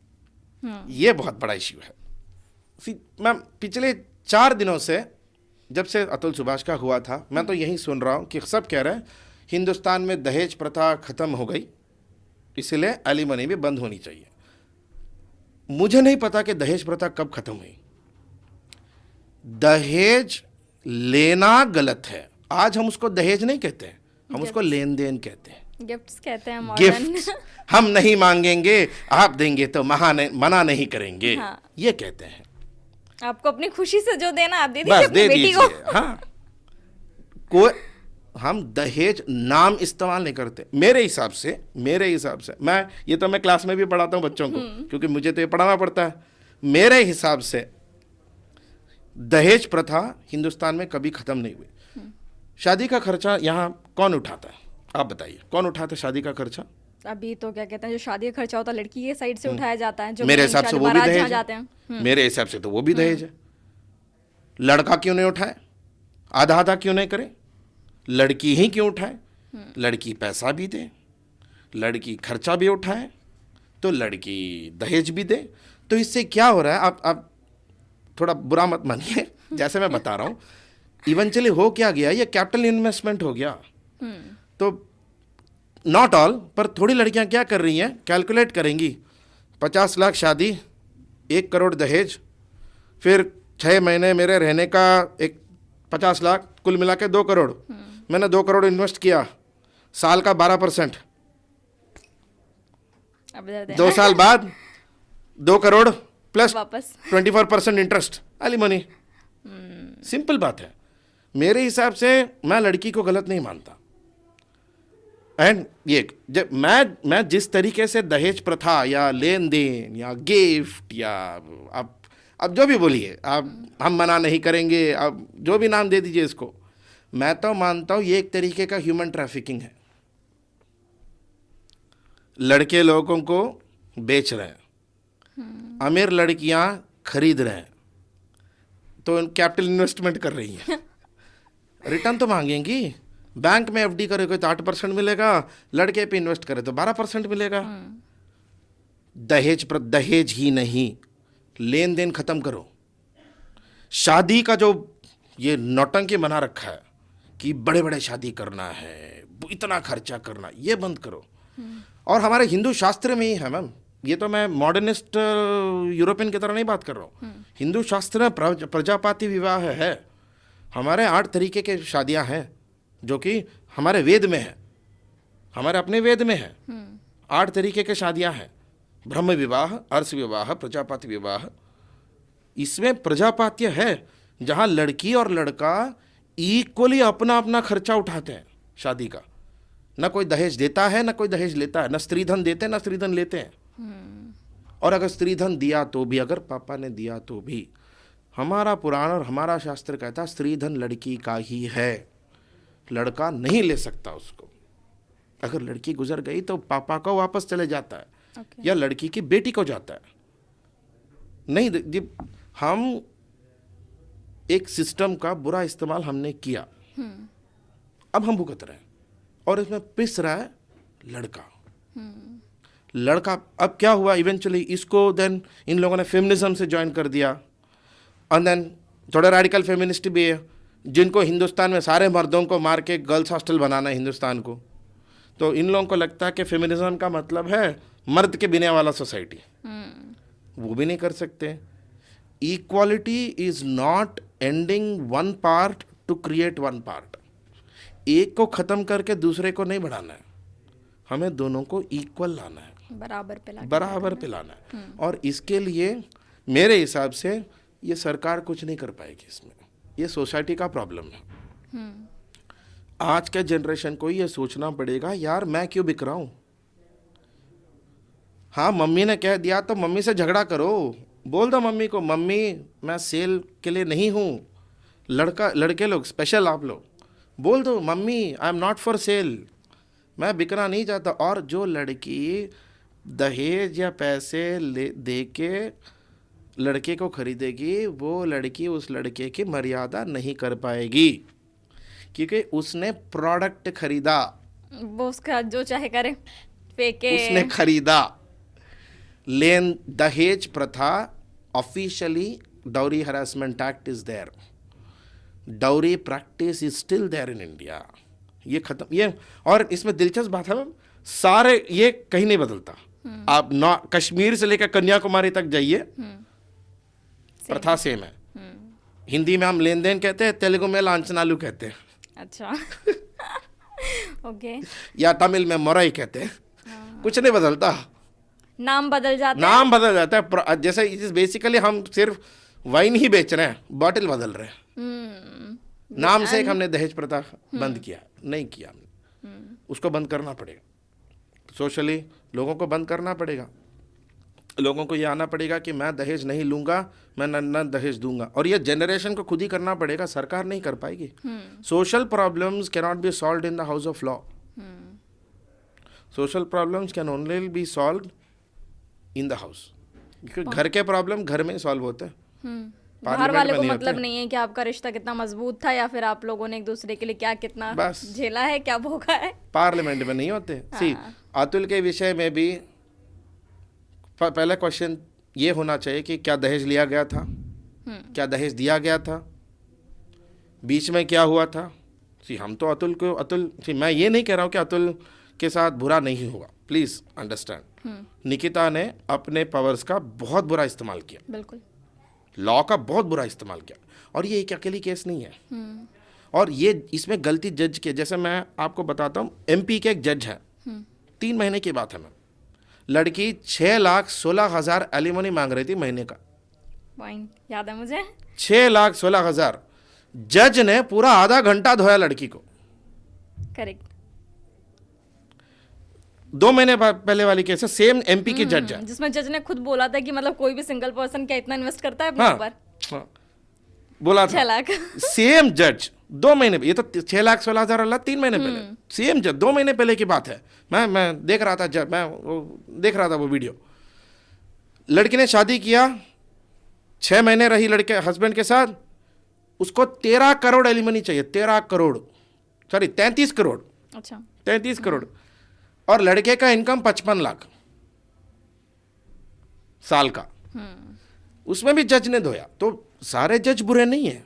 A: ये बहुत बड़ा इश्यू है। मैम, पिछले 4 दिनों से, जब से अतुल सुभाष का हुआ था, मैं तो यही सुन रहा हूँ कि सब कह रहे हैं हिंदुस्तान में दहेज प्रथा खत्म हो गई, इसलिए एलिमनी भी बंद होनी चाहिए। मुझे नहीं पता कि दहेज प्रथा कब खत्म हुई। दहेज लेना गलत है, आज हम उसको दहेज नहीं कहते हैं, हम उसको लेन देन कहते हैं,
B: गिफ्ट्स कहते हैं, मॉडर्न।
A: गिफ्ट हम नहीं मांगेंगे, आप देंगे तो मना नहीं करेंगे।
B: हाँ।
A: ये कहते हैं।
B: आपको अपनी खुशी से जो देना आप दे दीजिए
A: बस
B: अपनी
A: दे
B: बेटी
A: दीजिए।
B: को।
A: हाँ, कोई हम दहेज नाम इस्तेमाल नहीं करते। मेरे हिसाब से मैं क्लास में भी पढ़ाता हूँ बच्चों को, क्योंकि मुझे तो ये पढ़ाना पड़ता है। मेरे हिसाब से दहेज प्रथा हिंदुस्तान में कभी खत्म नहीं हुई। शादी का खर्चा यहाँ कौन उठाता है? आप बताइए, कौन उठाता है शादी का खर्चा?
B: अभी तो क्या कहते हैं, जो शादी का खर्चा होता है लड़की के साइड से उठाया जाता है। जो
A: मेरे हिसाब से वो भी
B: बारात
A: दहेज
B: जहाँ
A: है।
B: जाते हैं।
A: मेरे हिसाब से तो वो भी दहेज है। लड़का क्यों नहीं उठाए? आधा आधा क्यों नहीं करे? लड़की ही क्यों उठाए? लड़की पैसा भी दे, लड़की खर्चा भी उठाए, तो लड़की दहेज भी दे। तो इससे क्या हो रहा है, आप थोड़ा बुरा मत मानिए, जैसे मैं बता रहा हूँ, इवेंचुअली हो क्या गया, ये कैपिटल इन्वेस्टमेंट हो गया। तो नॉट ऑल, पर थोड़ी लड़कियां क्या कर रही हैं, कैलकुलेट करेंगी 50 लाख शादी, 1 करोड़ दहेज, फिर 6 महीने मेरे रहने का एक 50 लाख, कुल मिला के 2 करोड़। मैंने 2 करोड़ इन्वेस्ट किया, साल का 12%,
B: अब दे दे।
A: 2 साल बाद 2 करोड़ प्लस
B: वापस
A: 24% इंटरेस्ट, एलिमनी। सिंपल बात है। मेरे हिसाब से मैं लड़की को गलत नहीं मानता। एंड ये जब मैं जिस तरीके से दहेज प्रथा या लेन देन या गिफ्ट या आप अब जो भी बोलिए आप, हम मना नहीं करेंगे, आप जो भी नाम दे दीजिए इसको। मैं तो मानता हूं ये एक तरीके का ह्यूमन ट्रैफिकिंग है। लड़के लोगों को बेच रहे हैं, अमीर लड़कियां खरीद रहे हैं, तो कैपिटल इन्वेस्टमेंट कर रही हैं, रिटर्न तो मांगेंगी। बैंक में एफडी करोगे तो 8% मिलेगा, लड़के पे इन्वेस्ट करे तो 12% मिलेगा। दहेज ही नहीं, लेन देन खत्म करो। शादी का जो ये नौटंकी बना रखा है कि बड़े बड़े शादी करना है, इतना खर्चा करना, ये बंद करो। और हमारे हिंदू शास्त्र में ही है मैम, ये तो मैं मॉडर्निस्ट यूरोपियन की तरह नहीं बात कर रहा हूँ। हिंदू शास्त्र में प्रजापति विवाह है। हमारे 8 तरीके के शादियां हैं जो कि हमारे वेद में है, हमारे अपने वेद में है। 8 तरीके के शादियां हैं, ब्रह्म विवाह, अर्ष विवाह, प्रजापति विवाह। इसमें प्रजापात्य है जहां लड़की और लड़का इक्वली अपना अपना खर्चा उठाते हैं शादी का। न कोई दहेज देता है, न कोई दहेज लेता है, न स्त्रीधन देते हैं, न स्त्रीधन लेते हैं। और अगर स्त्रीधन दिया तो भी, अगर पापा ने दिया तो भी, हमारा पुराण और हमारा शास्त्र कहता है स्त्रीधन लड़की का ही है, लड़का नहीं ले सकता उसको। अगर लड़की गुजर गई तो पापा को वापस चले जाता है, या लड़की की बेटी को जाता है। नहीं, हम एक सिस्टम का बुरा इस्तेमाल हमने किया, अब हम भुगत रहे हैं। और इसमें पिस रहा है लड़का। अब क्या हुआ इवेंचुअली, इसको देन इन लोगों ने फेमिनिज्म से ज्वाइन कर दिया। और देन थोड़े रेडिकल फेमिनिस्ट भी है जिनको हिंदुस्तान में सारे मर्दों को मार के गर्ल्स हॉस्टल बनाना है हिंदुस्तान को। तो इन लोगों को लगता है कि फेमिनिज्म का मतलब है मर्द के बिना वाला सोसाइटी। वो भी नहीं कर सकते। Equality is not ending one part two create one part. एक को खत्म करके दूसरे को नहीं बढ़ाना है, हमें दोनों को इक्वल लाना है, बराबर पे लाना है। और इसके लिए मेरे हिसाब से ये सरकार कुछ नहीं कर पाएगी इसमें, ये सोसाइटी का प्रॉब्लम है। आज के जनरेशन को ये सोचना पड़ेगा, यार मैं क्यों बिक रहा हूं। हाँ, मम्मी ने कह दिया तो मम्मी से झगड़ा करो, बोल दो मम्मी को, मम्मी मैं सेल के लिए नहीं हूं। लड़के लोग स्पेशल, आप लोग बोल दो mummy I am not for sale, मैं बिकना नहीं चाहता। और जो लड़की दहेज या पैसे दे के लड़के को खरीदेगी, वो लड़की उस लड़के की मर्यादा नहीं कर पाएगी, क्योंकि उसने प्रोडक्ट खरीदा,
B: वो उसका जो चाहे करे, फेंके,
A: उसने खरीदा। दहेज प्रथा officially, dowry harassment act is there, dowry practice is still there in India. ये खत्म, ये और इसमें दिलचस्प बात है, सारे ये कहीं नहीं बदलता। आप कश्मीर से लेकर कन्याकुमारी तक जाइए, प्रथा सेम है। हिंदी में हम लेन देन कहते हैं, तेलुगु में लांचनालू कहते हैं। अच्छा।
B: ओके।
A: या तमिल में मोरई कहते हैं। कुछ नहीं बदलता,
B: नाम बदल जाता है,
A: नाम बदल जाता है। जैसे बेसिकली हम सिर्फ वाइन ही बेच रहे हैं, बॉटल बदल रहे हैं। नाम से एक हमने दहेज प्रथा बंद किया नहीं किया, उसको बंद करना पड़ेगा। सोशली लोगों को बंद करना पड़ेगा, लोगों को ये आना पड़ेगा कि मैं दहेज नहीं लूंगा, मैं न दहेज दूंगा। और ये जनरेशन को खुद ही करना पड़ेगा, सरकार नहीं कर पाएगी। Social problems can not be solved in the house of law. Social problems can only B solved in the house, क्योंकि घर के प्रॉब्लम घर में सॉल्व होते हैं।
B: बाहर वाले को मतलब नहीं है कि आपका रिश्ता कितना मजबूत था या फिर आप लोगों ने एक दूसरे के लिए क्या कितना झेला है, क्या भोगा है।
A: पार्लियामेंट में नहीं होते। सी, अतुल के विषय में भी पहला क्वेश्चन ये होना चाहिए कि क्या दहेज लिया गया था, क्या दहेज दिया गया था, बीच में क्या हुआ था। सी, हम तो मैं ये नहीं कह रहा हूँ कि अतुल के साथ बुरा नहीं हुआ, प्लीज अंडरस्टैंड। निकिता ने अपने पावर्स का बहुत बुरा इस्तेमाल किया, बिल्कुल लॉ का बहुत बुरा इस्तेमाल किया। और ये एक अकेली केस नहीं है। और ये इसमें गलती जज के, जैसे मैं आपको बताता हूँ, एमपी के एक जज है, 3 महीने की बात है मैम, लड़की 6,16,000 एलिमनी मांग रही थी महीने का।
B: याद है मुझे,
A: 6,16,000। जज ने पूरा आधा घंटा धोया लड़की को।
B: करेक्ट।
A: 2 महीने पहले वाली केस है, सेम एमपी के जज है।
B: जिसमें जज ने खुद बोला था कि मतलब कोई भी सिंगल पर्सन क्या इतना इन्वेस्ट करता है अपने
A: हाँ,
B: ऊपर।
A: हाँ, बोला
B: 6
A: था
B: लाख
A: सेम जज 2 महीने, ये तो 6,16,000 वाला 3 महीने पहले, सेम जज 2 महीने पहले की बात है। मैं देख रहा था, जब मैं देख रहा था वो वीडियो। लड़की ने शादी किया, 6 महीने रही लड़के हस्बैंड के साथ, उसको 13 करोड़ एलिमनी चाहिए, 13 करोड़, सॉरी 33 करोड़,
B: अच्छा
A: 33 करोड़, और लड़के का इनकम 55 लाख साल का, उसमें भी जज ने धोया। तो सारे जज बुरे नहीं है,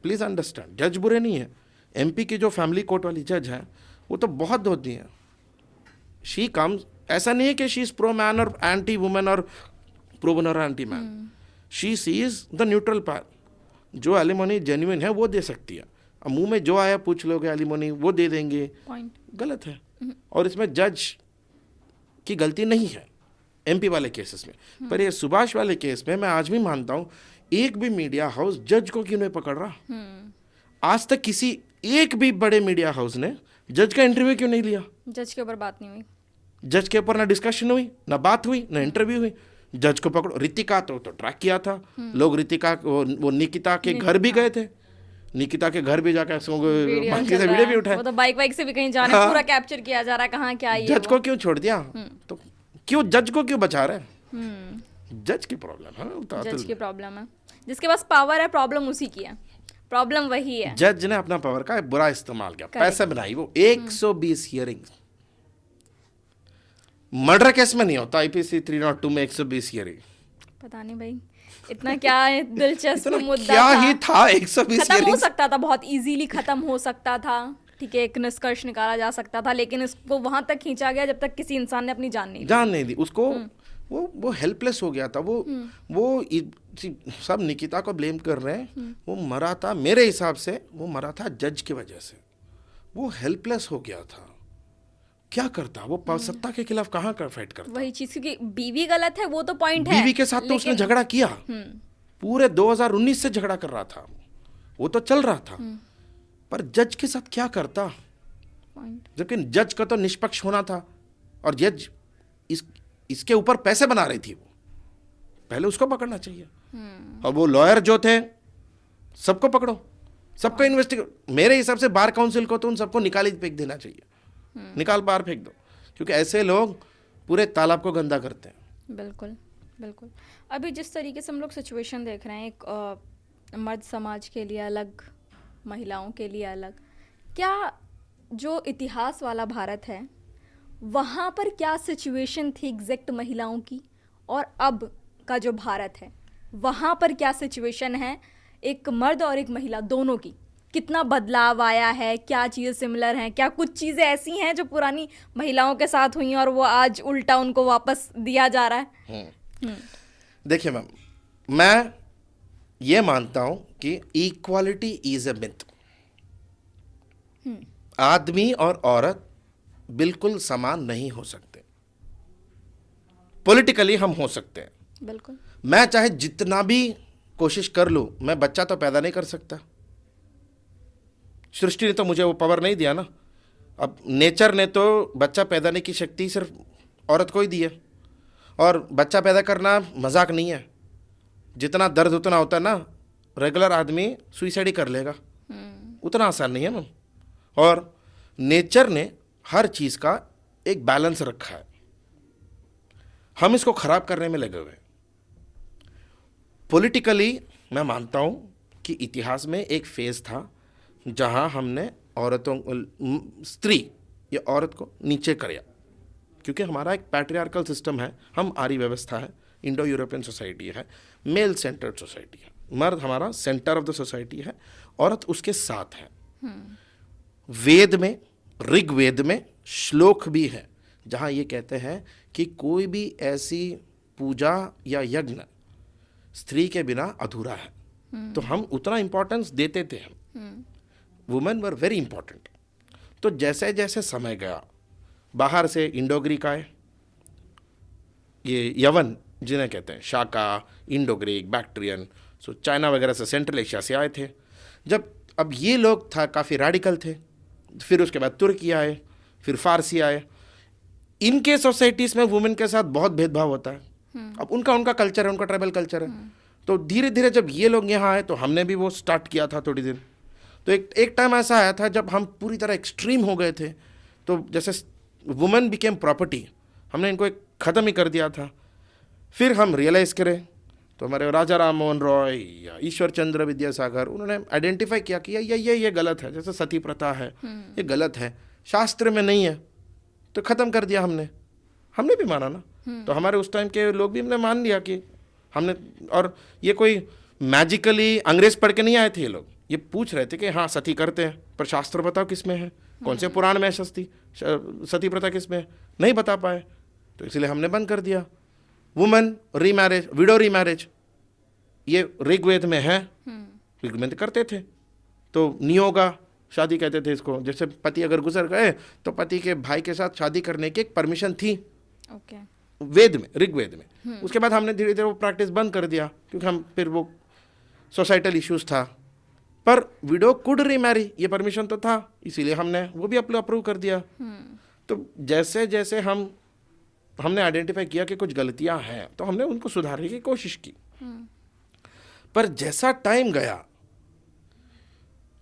A: प्लीज अंडरस्टैंड, जज बुरे नहीं है। एमपी की जो फैमिली कोर्ट वाली जज है वो तो बहुत धोती है। शी कम्स, ऐसा नहीं है कि शी इज प्रो मैन और एंटी वुमेन और प्रो वुमन और anti man, she sees the neutral part. जो एलिमनी जेन्युइन है वो दे सकती है, अब मुंह में जो आया पूछ लोगे एलिमनी वो दे देंगे,
B: पॉइंट।
A: गलत है। और इसमें जज की गलती नहीं है एमपी वाले केसेस में। पर ये सुभाष वाले केस में मैं आज भी मानता हूं, एक भी मीडिया हाउस जज को क्यों नहीं पकड़ रहा? आज तक किसी एक भी बड़े मीडिया हाउस ने जज का इंटरव्यू क्यों नहीं लिया?
B: जज के ऊपर बात नहीं हुई,
A: जज के ऊपर ना डिस्कशन हुई, ना बात हुई, ना इंटरव्यू हुई। जज को पकड़ो। रितिका तो ट्रैक किया था लोग, रितिका वो निकिता के घर भी गए थे, निकिता के घर भी जाकर
B: वीडियो
A: बाकी
B: चल
A: से
B: रहा
A: वीडियो
B: है।
A: भी उठाए।
B: वो तो बाइक वाइक से भी कहीं जा रहे हैं, पूरा कैप्चर किया जा रहा है कहाँ क्या है ये
A: जज
B: वो।
A: को क्यों छोड़ दिया? तो क्यों जज को क्यों बचा रहे? जज की प्रॉब्लम है,
B: जज की प्रॉब्लम है, जिसके पास पावर है प्रॉब्लम उसी की है, प्रॉब्लम वही है।
A: जज ने अपना पावर का बुरा इस्तेमाल किया, पैसे बनाई। वो 120 हियरिंग मर्डर केस में नहीं होता, आईपीसी 302 में 120 हियरिंग।
B: पता नहीं भाई इतना क्या दिलचस्प
A: इतना
B: मुद्दा
A: क्या
B: था।
A: ही था 120
B: खत्म हो
A: हियरिंग।
B: सकता था, बहुत इजीली खत्म हो सकता था, ठीक है, एक निष्कर्ष निकाला जा सकता था, लेकिन इसको वहां तक खींचा गया जब तक किसी इंसान ने अपनी जान नहीं ली।
A: जान नहीं दी उसको। वो हेल्पलेस हो गया था। सब निकिता को ब्लेम कर रहे हैं। वो मरा था, मेरे हिसाब से वो मरा था जज की वजह से। वो हेल्पलेस हो गया था। क्या करता वो? सत्ता के खिलाफ कहाँ कर फाइट करता?
B: वही चीज, क्योंकि बीवी गलत है वो तो पॉइंट है,
A: बीवी के साथ तो उसने झगड़ा किया, पूरे 2019 से झगड़ा कर रहा था, वो तो चल रहा था। पर जज के साथ क्या करता?
B: पॉइंट।
A: जबकि जज का तो निष्पक्ष होना था, और जज इसके ऊपर पैसे बना रही थी, वो पहले उसको पकड़ना चाहिए। और वो लॉयर जो थे, सबको पकड़ो, सबको इन्वेस्टिगेट। मेरे हिसाब से बार काउंसिल को तो उन सबको निकाल ही फेंक देना चाहिए, निकाल बाहर फेंक दो, क्योंकि ऐसे लोग पूरे तालाब को गंदा करते हैं।
B: बिल्कुल बिल्कुल। अभी जिस तरीके से हम लोग सिचुएशन देख रहे हैं, एक मर्द समाज के लिए अलग, महिलाओं के लिए अलग, क्या जो इतिहास वाला भारत है वहाँ पर क्या सिचुएशन थी एग्जैक्ट महिलाओं की, और अब का जो भारत है वहाँ पर क्या सिचुएशन है एक मर्द और एक महिला दोनों की? कितना बदलाव आया है, क्या चीज़ें सिमिलर हैं, क्या कुछ चीज़ें ऐसी हैं जो पुरानी महिलाओं के साथ हुई हैं और वो आज उल्टा उनको वापस दिया जा रहा है?
A: देखिए मैम, मैं ये मानता हूं कि इक्वालिटी इज ए मिथ। आदमी और औरत बिल्कुल समान नहीं हो सकते। पॉलिटिकली हम हो सकते हैं,
B: बिल्कुल।
A: मैं चाहे जितना भी कोशिश कर लूं, मैं बच्चा तो पैदा नहीं कर सकता। सृष्टि ने तो मुझे वो पावर नहीं दिया ना। अब नेचर ने तो बच्चा पैदा करने की शक्ति सिर्फ औरत को ही दी है, और बच्चा पैदा करना मजाक नहीं है। जितना दर्द उतना होता है ना, रेगुलर आदमी सुइसाइड ही कर लेगा, उतना आसान नहीं है ना। और नेचर ने हर चीज़ का एक बैलेंस रखा है, हम इसको खराब करने में लगे हुए। पॉलिटिकली मैं मानता हूं कि इतिहास में एक फेज था जहां हमने औरतों, स्त्री या औरत को नीचे कराया, क्योंकि हमारा एक पैट्रियार्कल सिस्टम है, हम आर्य व्यवस्था है, इंडो यूरोपियन सोसाइटी है, मेल सेंटर्ड सोसाइटी है। मर्द हमारा सेंटर ऑफ द सोसाइटी है, औरत उसके साथ है। वेद में, ऋग्वेद में श्लोक भी है जहां ये कहते हैं कि कोई भी ऐसी पूजा या यज्ञ स्त्री के बिना अधूरा है। तो हम उतना इंपॉर्टेंस देते थे, हम वुमेन वर वेरी इंपॉर्टेंट। तो जैसे जैसे समय गया, बाहर से इंडो ग्रीक आए, ये यवन जिन्हें कहते हैं, Shaka, Indo Greek, Bactrian, so China वगैरह से, सेंट्रल एशिया से आए थे। जब अब ये लोग था काफ़ी रेडिकल थे, फिर उसके बाद तुर्की आए, फिर फारसी आए। इनके सोसाइटीज़ में वुमेन के साथ बहुत भेदभाव होता है। अब उनका कल्चर है, उनका ट्राइबल कल्चर है। तो धीरे धीरे जब ये लोग यहाँ आए तो हमने भी वो स्टार्ट किया था थोड़ी देर। तो एक टाइम ऐसा आया था जब हम पूरी तरह एक्सट्रीम हो गए थे। तो जैसे वुमेन बिकेम प्रॉपर्टी, हमने इनको एक ख़त्म ही कर दिया था। फिर हम रियलाइज़ करें तो हमारे राजा राम मोहन रॉय या ईश्वर चंद्र विद्यासागर, उन्होंने आइडेंटिफाई किया कि ये गलत है। जैसे सती प्रथा है, ये गलत है, शास्त्र में नहीं है, तो ख़त्म कर दिया हमने भी माना ना। तो हमारे उस टाइम के लोग भी हमने मान लिया कि हमने, और ये कोई मैजिकली अंग्रेज पढ़ के नहीं आए थे। ये लोग ये पूछ रहे थे कि हाँ सती करते हैं, पर शास्त्र बताओ किस में है, कौन से पुराण में सती प्रथा किस में है, नहीं बता पाए। तो इसलिए हमने बंद कर दिया। वुमेन रीमैरिज, विडो रीमैरिज, ये ऋग्वेद में है, ऋग्वेद करते थे। तो नियोगा शादी कहते थे इसको, जैसे पति अगर गुजर गए तो पति के भाई के साथ शादी करने की एक परमिशन थी वेद में, ऋग्वेद में। उसके बाद हमने धीरे धीरे वो प्रैक्टिस बंद कर दिया क्योंकि हम फिर वो सोसाइटल इश्यूज था। पर विडो कुड रीमैरी, ये परमिशन तो था, इसीलिए हमने वो भी अप्रूव कर दिया। तो जैसे जैसे हमने आइडेंटिफाई किया कि कुछ गलतियां हैं तो हमने उनको सुधारने की कोशिश की। पर जैसा टाइम गया,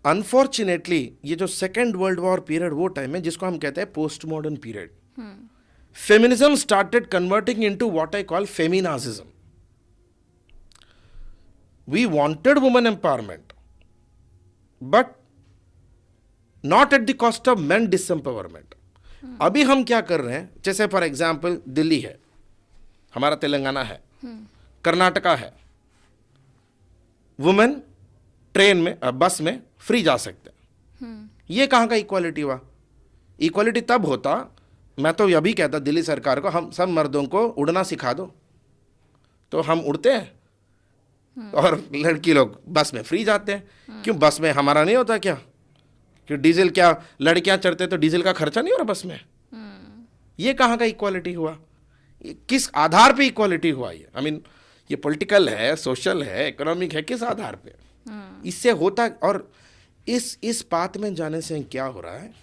A: अनफॉर्चुनेटली ये जो सेकेंड वर्ल्ड वॉर पीरियड वो टाइम है जिसको हम कहते हैं post modern period, feminism started converting into what I call feminazism. We wanted women empowerment but not at the cost of men disempowerment. अभी हम क्या कर रहे हैं, जैसे फॉर एग्जाम्पल दिल्ली है, हमारा तेलंगाना है, कर्नाटका है, वुमेन ट्रेन में बस में फ्री जा सकते हैं। ये कहाँ का इक्वालिटी हुआ? इक्वालिटी तब होता, मैं तो अभी कहता दिल्ली सरकार को, हम सब मर्दों को उड़ना सिखा दो, तो हम उड़ते हैं और लड़की लोग बस में फ्री जाते हैं। क्यों बस में हमारा नहीं होता क्या? कि डीजल, क्या लड़कियां चढ़ते तो डीजल का खर्चा नहीं हो रहा बस में? ये कहाँ का इक्वालिटी हुआ? किस आधार पे इक्वालिटी हुआ? ये आई मीन ये पॉलिटिकल है, सोशल है, इकोनॉमिक है, किस आधार पे? इससे होता, और इस बात में जाने से क्या हो रहा है,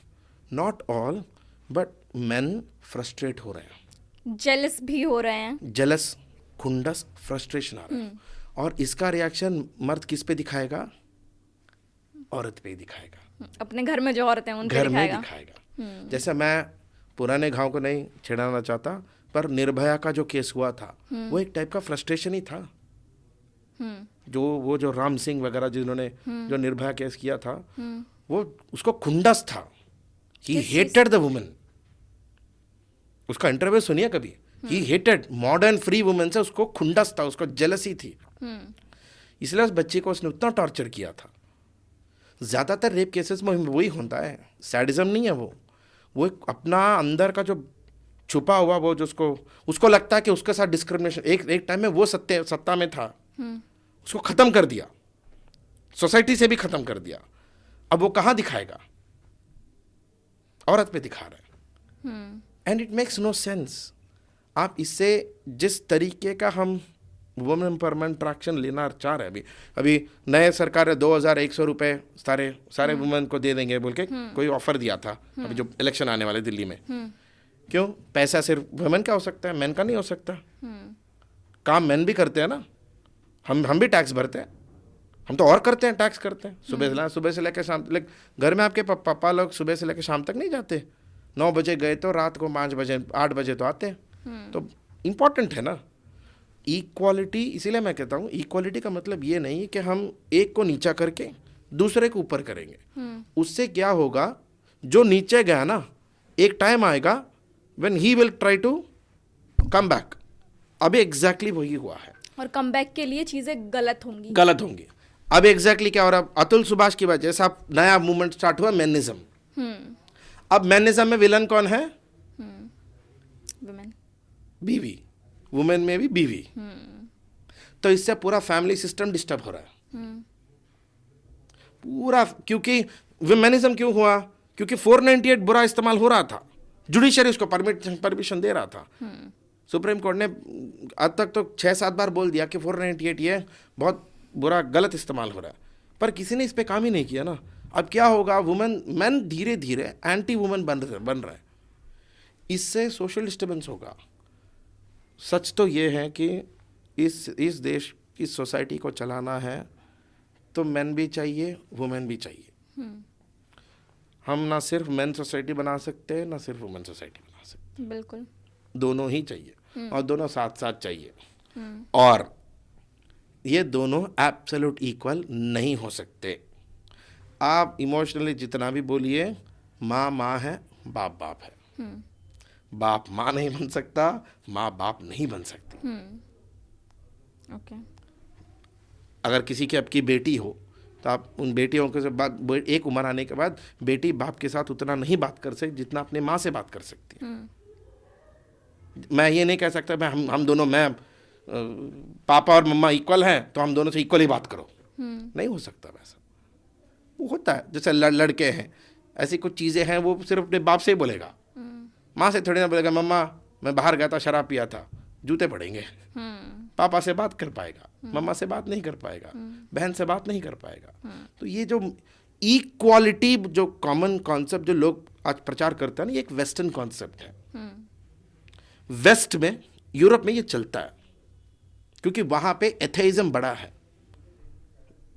A: not all but main frustrate हो रहे हैं,
B: जेलस भी हो रहे हैं,
A: जेलस, खुंडस, फ्रस्ट्रेशन आ रहा है। और इसका रिएक्शन मर्द किस पे दिखाएगा? औरत पे ही दिखाएगा,
B: अपने घर में जो औरतें हैं उन पे
A: घर में दिखाएगा। जैसे मैं पुराने घाव को नहीं छिड़ाना चाहता, पर निर्भया का जो केस हुआ था वो एक टाइप का फ्रस्ट्रेशन ही था। जो राम सिंह वगैरह जिन्होंने जो निर्भया केस किया था, वो उसको खुंडस था, ही हेटेड द वुमेन। उसका इंटरव्यू सुनिए कभी, ही हेटेड मॉडर्न फ्री वुमेन से, उसको खुंडस था, उसको जेलसी थी, इसलिए उस बच्ची को उसने उतना टॉर्चर किया था। ज्यादातर रेप केसेस में वही होता है, सैडिज्म नहीं है वो एक अपना अंदर का जो छुपा हुआ, वो जो उसको लगता है कि उसके साथ डिस्क्रिमिनेशन, एक टाइम में वो सत्ता में था, उसको खत्म कर दिया, सोसाइटी से भी खत्म कर दिया। अब वो कहाँ दिखाएगा? औरत पे दिखा रहा है, and it makes no sense. आप इससे जिस तरीके का हम वुमेन एम्पावरमेंट ट्रैक्शन लेना चाह रहे हैं, अभी नए सरकार ने 2100 रुपये सारे वुमेन को दे देंगे बोल के कोई ऑफर दिया था, अभी जो इलेक्शन आने वाले दिल्ली में। क्यों? पैसा सिर्फ वुमेन का हो सकता है, मैन का नहीं हो सकता। काम मैन भी करते हैं ना, हम भी टैक्स भरते हैं, हम तो और करते हैं, टैक्स करते हैं। सुबह से लेकर शाम, घर में आपके पापा लोग सुबह से लेकर शाम तक नहीं जाते, 9 बजे गए तो रात को 5 बजे 8 बजे तो आते हैं। तो इम्पॉर्टेंट है ना इक्वालिटी। इसीलिए मैं कहता हूँ इक्वालिटी का मतलब ये नहीं कि हम एक को नीचा करके दूसरे को ऊपर करेंगे। उससे क्या होगा, जो नीचे गया ना, एक टाइम आएगा when he will try to come back. अभी एग्जैक्टली वही हुआ है,
B: और कम बैक के लिए चीजें गलत होंगी।
A: अब एग्जैक्टली क्या हो रहा है? अतुल सुभाष की वजह से अब नया मूवमेंट स्टार्ट हुआ, मैनिज्म। अब मैनिज्म में विलन कौन है? बीवी, वुमेन में भी बीवी। तो इससे पूरा फैमिली सिस्टम डिस्टर्ब हो रहा है पूरा। क्योंकि वुमेनिज्म क्यों हुआ? क्योंकि 498 बुरा इस्तेमाल हो रहा था, जुडिशरी उसको परमिशन दे रहा था। सुप्रीम कोर्ट ने अब तक तो 6-7 बार बोल दिया कि 498 ये बहुत बुरा, गलत इस्तेमाल हो रहा है, पर किसी ने इस पे काम ही नहीं किया ना। अब क्या होगा, मैन धीरे धीरे एंटी वुमेन बन रहा है। इससे सोशल डिस्टर्बेंस होगा। सच तो ये है कि इस देश, इस सोसाइटी को चलाना है तो मेन भी चाहिए, वुमेन भी चाहिए। हम ना सिर्फ मेन सोसाइटी बना सकते हैं, ना सिर्फ वुमेन सोसाइटी बना सकते,
B: बिल्कुल।
A: दोनों ही चाहिए और दोनों साथ साथ चाहिए। और ये दोनों एब्सोल्यूट इक्वल नहीं हो सकते। आप इमोशनली जितना भी बोलिए, माँ माँ है, बाप बाप है। बाप माँ नहीं बन सकता, माँ बाप नहीं बन सकती।
B: ओके।
A: अगर किसी की आपकी बेटी हो तो आप उन बेटियों के से बात, एक उम्र आने के बाद बेटी बाप के साथ उतना नहीं बात कर सकती जितना अपने माँ से बात कर सकती है। मैं ये नहीं कह सकता मैं हम दोनों, मैं पापा और मम्मा इक्वल हैं तो हम दोनों से इक्वल ही बात करो। नहीं हो सकता वैसा। वो होता है जैसे लड़के हैं, ऐसी कुछ चीज़ें हैं वो सिर्फ अपने बाप से ही बोलेगा, माँ से थोड़ी ना बोलेगा मम्मा मैं बाहर गया था, शराब पिया था, जूते पड़ेंगे। पापा से बात कर पाएगा, मम्मा से बात नहीं कर पाएगा, बहन से बात नहीं कर पाएगा। तो ये जो इक्वालिटी, जो कॉमन कॉन्सेप्ट जो लोग आज प्रचार करते हैं ना, ये एक वेस्टर्न कॉन्सेप्ट है। वेस्ट में, यूरोप में ये चलता है क्योंकि वहाँ पे एथेइज्म बड़ा है।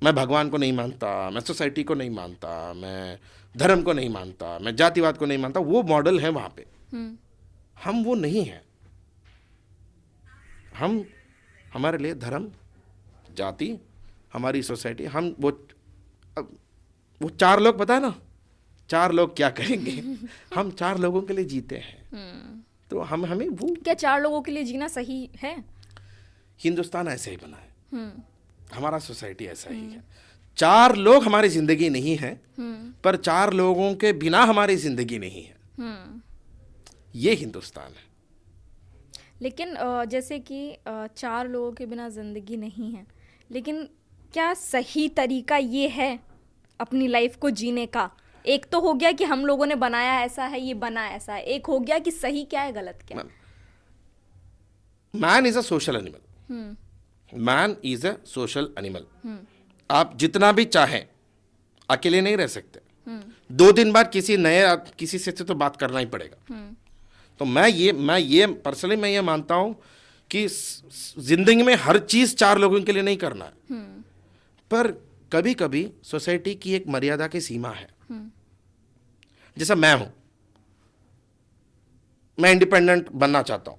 A: मैं भगवान को नहीं मानता, मैं सोसाइटी को नहीं मानता, मैं धर्म को नहीं मानता, मैं जातिवाद को नहीं मानता, वो मॉडल है वहाँ पे। हम वो नहीं हैं। हम, हमारे लिए धर्म, जाति, हमारी सोसाइटी, हम वो चार लोग, पता है ना चार लोग क्या करेंगे, हम चार लोगों के लिए जीते हैं। तो हमें वो,
B: क्या 4 लोगों के लिए जीना सही है?
A: हिंदुस्तान ऐसे ही बना है, हमारा सोसाइटी ऐसा ही है। 4 लोग हमारी जिंदगी नहीं है, पर 4 लोगों के बिना हमारी जिंदगी नहीं है। ये हिंदुस्तान है।
B: लेकिन जैसे कि 4 लोगों के बिना ज़िंदगी नहीं है, लेकिन क्या सही तरीका ये है अपनी लाइफ को जीने का? एक तो हो गया कि हम लोगों ने बनाया ऐसा है, ये बना ऐसा है, एक हो गया कि सही क्या है, गलत क्या है।
A: Man is a social animal. Man is a social animal. आप जितना भी चाहें अकेले नहीं रह सकते। 2 दिन बाद किसी से तो बात करना ही पड़ेगा। तो मैं ये पर्सनली मैं ये मानता हूं कि जिंदगी में हर चीज 4 लोगों के लिए नहीं करना है, पर कभी कभी सोसाइटी की एक मर्यादा की सीमा है। जैसा मैं हूं, मैं इंडिपेंडेंट बनना चाहता हूं।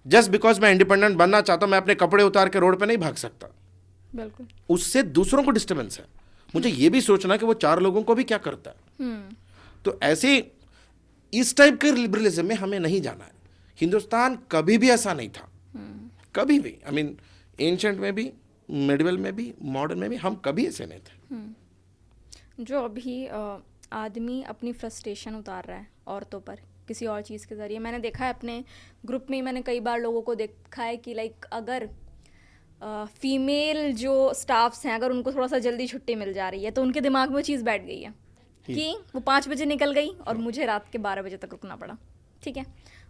A: जस्ट बिकॉज मैं इंडिपेंडेंट बनना चाहता हूं, मैं अपने कपड़े उतार के रोड पे नहीं भाग सकता।
B: बिल्कुल।
A: उससे दूसरों को डिस्टर्बेंस है। मुझे ये भी सोचना कि वो 4 लोगों को भी क्या करता है। तो ऐसे इस टाइप के लिबरलिज्म में हमें नहीं जाना है। हिंदुस्तान कभी भी ऐसा नहीं था, कभी भी। आई मीन एंशंट में भी, मिडिवल में भी, मॉडर्न में भी हम कभी ऐसे नहीं थे।
B: जो अभी आदमी अपनी फ्रस्ट्रेशन उतार रहा है औरतों पर किसी और चीज़ के ज़रिए, मैंने देखा है अपने ग्रुप में, मैंने कई बार लोगों को देखा है कि लाइक अगर फीमेल जो स्टाफ्स हैं, अगर उनको थोड़ा सा जल्दी छुट्टी मिल जा रही है तो उनके दिमाग में वो चीज़ बैठ गई है कि वो 5 बजे निकल गई और मुझे रात के 12 बजे तक रुकना पड़ा। ठीक है,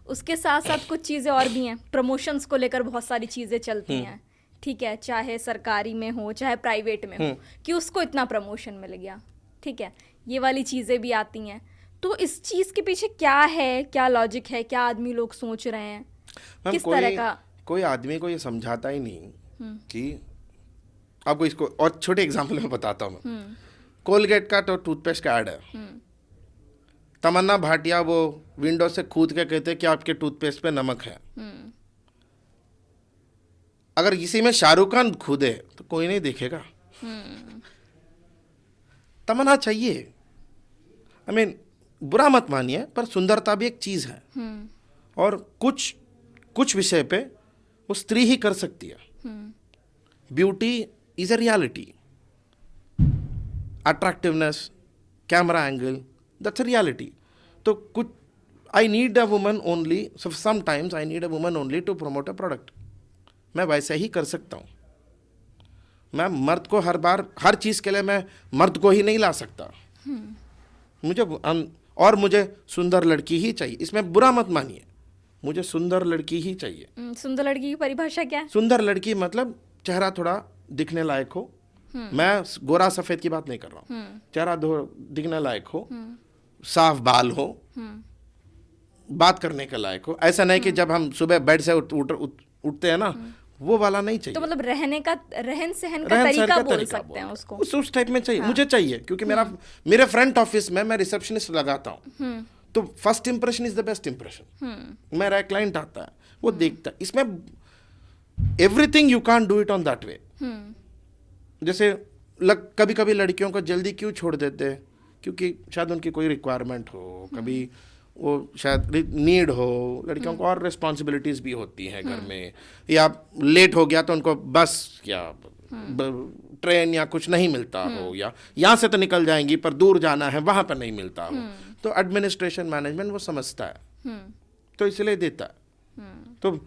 B: उसके साथ साथ कुछ चीज़ें और भी हैं। प्रमोशंस को लेकर बहुत सारी चीज़ें चलती हैं, ठीक है, चाहे सरकारी में हो चाहे प्राइवेट में हो, कि उसको इतना प्रमोशन मिल गया। ठीक है, ये वाली चीज़ें भी आती हैं। तो इस चीज़ के पीछे क्या है, क्या लॉजिक है, क्या आदमी लोग सोच रहे हैं, किस तरह का?
A: कोई आदमी को ये समझाता ही नहीं कि आपको इसको, और छोटे एग्जाम्पल में बताता हूँ मैं। कोलगेट का तो टूथपेस्ट का ऐड है। तमन्ना भाटिया वो विंडो से कूद के कहते कि आपके टूथपेस्ट पे नमक है। अगर इसी में शाहरुख खान कूदे तो कोई नहीं देखेगा। तमन्ना चाहिए। आई मीन बुरा मत मानिए, पर सुंदरता भी एक चीज है। और कुछ विषय पे वो स्त्री ही कर सकती है। Beauty is a reality. Attractiveness, camera angle, that's a reality. तो कुछ I need a woman only, sometimes I need a woman only to promote a product. मैं वैसे ही कर सकता हूँ। मैं मर्द को हर बार हर चीज़ के लिए मैं मर्द को ही नहीं ला सकता। मुझे सुंदर लड़की ही चाहिए। इसमें बुरा मत मानिए, मुझे सुंदर लड़की ही चाहिए।
B: सुंदर लड़की की परिभाषा क्या है?
A: सुंदर लड़की मतलब चेहरा थोड़ा दिखने लायक हो। मैं गोरा सफेद की बात नहीं कर रहा हूँ। चेहरा दिखने लायक हो, साफ बाल हो, बात करने के लायक हो, ऐसा नहीं कि जब हम सुबह बेड से उठते हैं ना, वो वाला नहीं चाहिए।
B: तो मतलब रहन सहन का
A: रहन सहन
B: तरीका
A: का
B: बोल
A: तरीका
B: सकते हैं उसको।
A: उस टाइप में चाहिए, मुझे चाहिए, क्योंकि मेरे फ्रंट ऑफिस में मैं रिसेप्शनिस्ट लगाता हूँ, तो first impression is the best impression. मेरा क्लाइंट आता है, वो देखता है, इसमें everything you can't do it on that way. जैसे कभी कभी लड़कियों को जल्दी क्यों छोड़ देते हैं, क्योंकि शायद उनकी कोई रिक्वायरमेंट हो, कभी वो शायद नीड हो, लड़कियों को और रिस्पॉन्सिबिलिटीज भी होती हैं घर में, या लेट हो गया तो उनको बस या ट्रेन या कुछ नहीं मिलता हो, या यहाँ से तो निकल जाएंगी पर दूर जाना है वहाँ पर नहीं मिलता हो, तो एडमिनिस्ट्रेशन मैनेजमेंट वो समझता है, तो इसलिए देता है। तो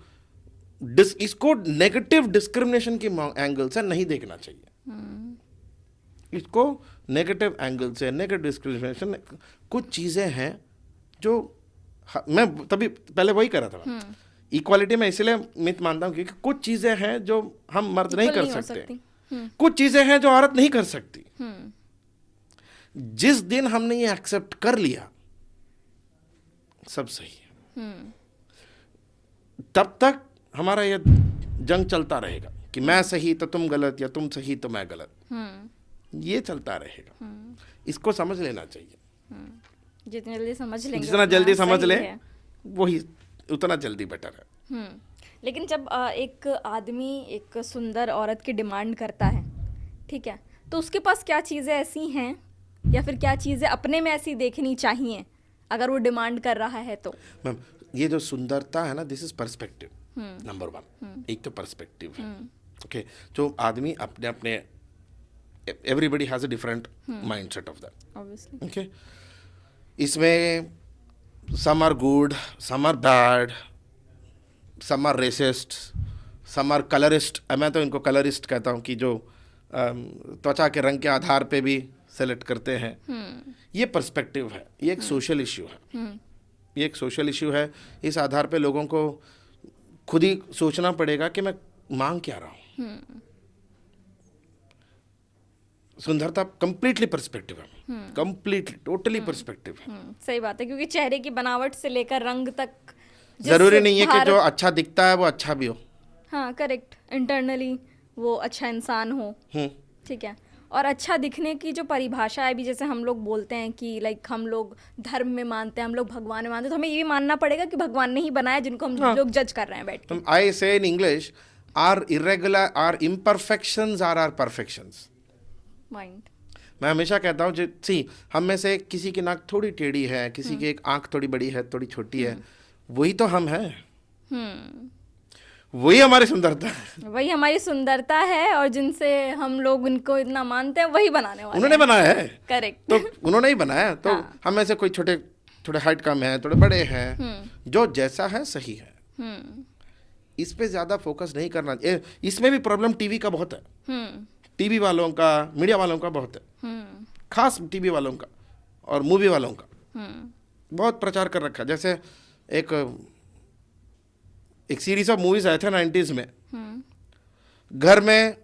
A: इसको नेगेटिव डिस्क्रिमिनेशन की एंगल से नहीं देखना चाहिए, इसको नेगेटिव एंगल से, नेगेटिव डिस्क्रिमिनेशन, कुछ चीज़ें हैं जो मैं तभी पहले वही कर रहा था, इक्वालिटी में इसलिए मित मानता हूँ क्योंकि कुछ चीज़ें हैं जो हम मर्द नहीं कर सकते, कुछ चीज़ें हैं जो औरत नहीं कर सकती। जिस दिन हमने ये एक्सेप्ट कर लिया, सब सही है, तब तक हमारा ये जंग चलता रहेगा कि मैं सही तो तुम गलत, या तुम सही तो मैं गलत, ये चलता रहेगा। इसको समझ लेना चाहिए,
B: जितनी जल्दी समझ लेंगे
A: जितना जल्दी
B: उतना
A: समझ
B: सही
A: ले
B: है।
A: वही उतना जल्दी बेटर है।
B: लेकिन जब एक आदमी एक सुंदर औरत की डिमांड करता है, ठीक है, तो उसके पास क्या चीज़ें ऐसी हैं या फिर क्या चीज़ें अपने में ऐसी देखनी चाहिए अगर वो डिमांड कर रहा है तो?
A: मैम, ये जो सुंदरता है ना, this is perspective, number one. एक तो पर्सपेक्टिव है, ओके, जो आदमी अपने अपने, everybody has a different mindset of that,
B: obviously.
A: Okay, इसमें some are good, some are bad, some are racist, some are colorist। मैं तो इनको कलरिस्ट कहता हूँ कि जो त्वचा के रंग के आधार पे भी सेलेक्ट करते हैं। ये पर्सपेक्टिव है, ये एक सोशल इश्यू है, ये एक सोशल इश्यू है। इस आधार पे लोगों को खुद ही सोचना पड़ेगा कि मैं मांग क्या रहा हूँ। सुंदरता कंप्लीटली पर्सपेक्टिव है, कंप्लीटली टोटली पर्सपेक्टिव है।
B: सही बात है, क्योंकि चेहरे की बनावट से लेकर रंग तक
A: जरूरी नहीं है कि जो अच्छा दिखता है वो अच्छा भी हो।
B: हाँ, करेक्ट, इंटरनली वो अच्छा इंसान हो, ठीक है। और अच्छा दिखने की जो परिभाषा है, अभी जैसे हम लोग बोलते हैं कि लाइक हम लोग धर्म में मानते हैं, हम लोग भगवान में मानते हैं, तो हमें ये भी मानना पड़ेगा कि भगवान ने ही बनाया जिनको हम लोग जज कर रहे हैं बैठ के।
A: I say in English, our irregular, our imperfections are perfections.
B: Mind,
A: मैं हमेशा कहता हूँ, सी हम में से किसी की नाक थोड़ी टेढ़ी है, किसी की एक आंख थोड़ी बड़ी है, थोड़ी छोटी है, वही तो हम हैं, वही हमारी सुंदरता है,
B: वही हमारी सुंदरता है, और जिनसे हम लोग उनको इतना मानते हैं वही बनाने वाले
A: उन्होंने बनाया है।
B: करेक्ट,
A: तो उन्होंने ही बनाया, तो
B: हाँ।
A: हम में से कोई छोटे थोड़े हाइट कम है, थोड़े बड़े हैं, जो जैसा है सही है। इस पे ज्यादा फोकस नहीं करना। इसमें भी प्रॉब्लम टीवी का बहुत है, टीवी वालों का, मीडिया वालों का बहुत है, खास टीवी वालों का और मूवी वालों का बहुत प्रचार कर रखा। जैसे एक सीरीज ऑफ मूवीज आए थे 90s में, घर में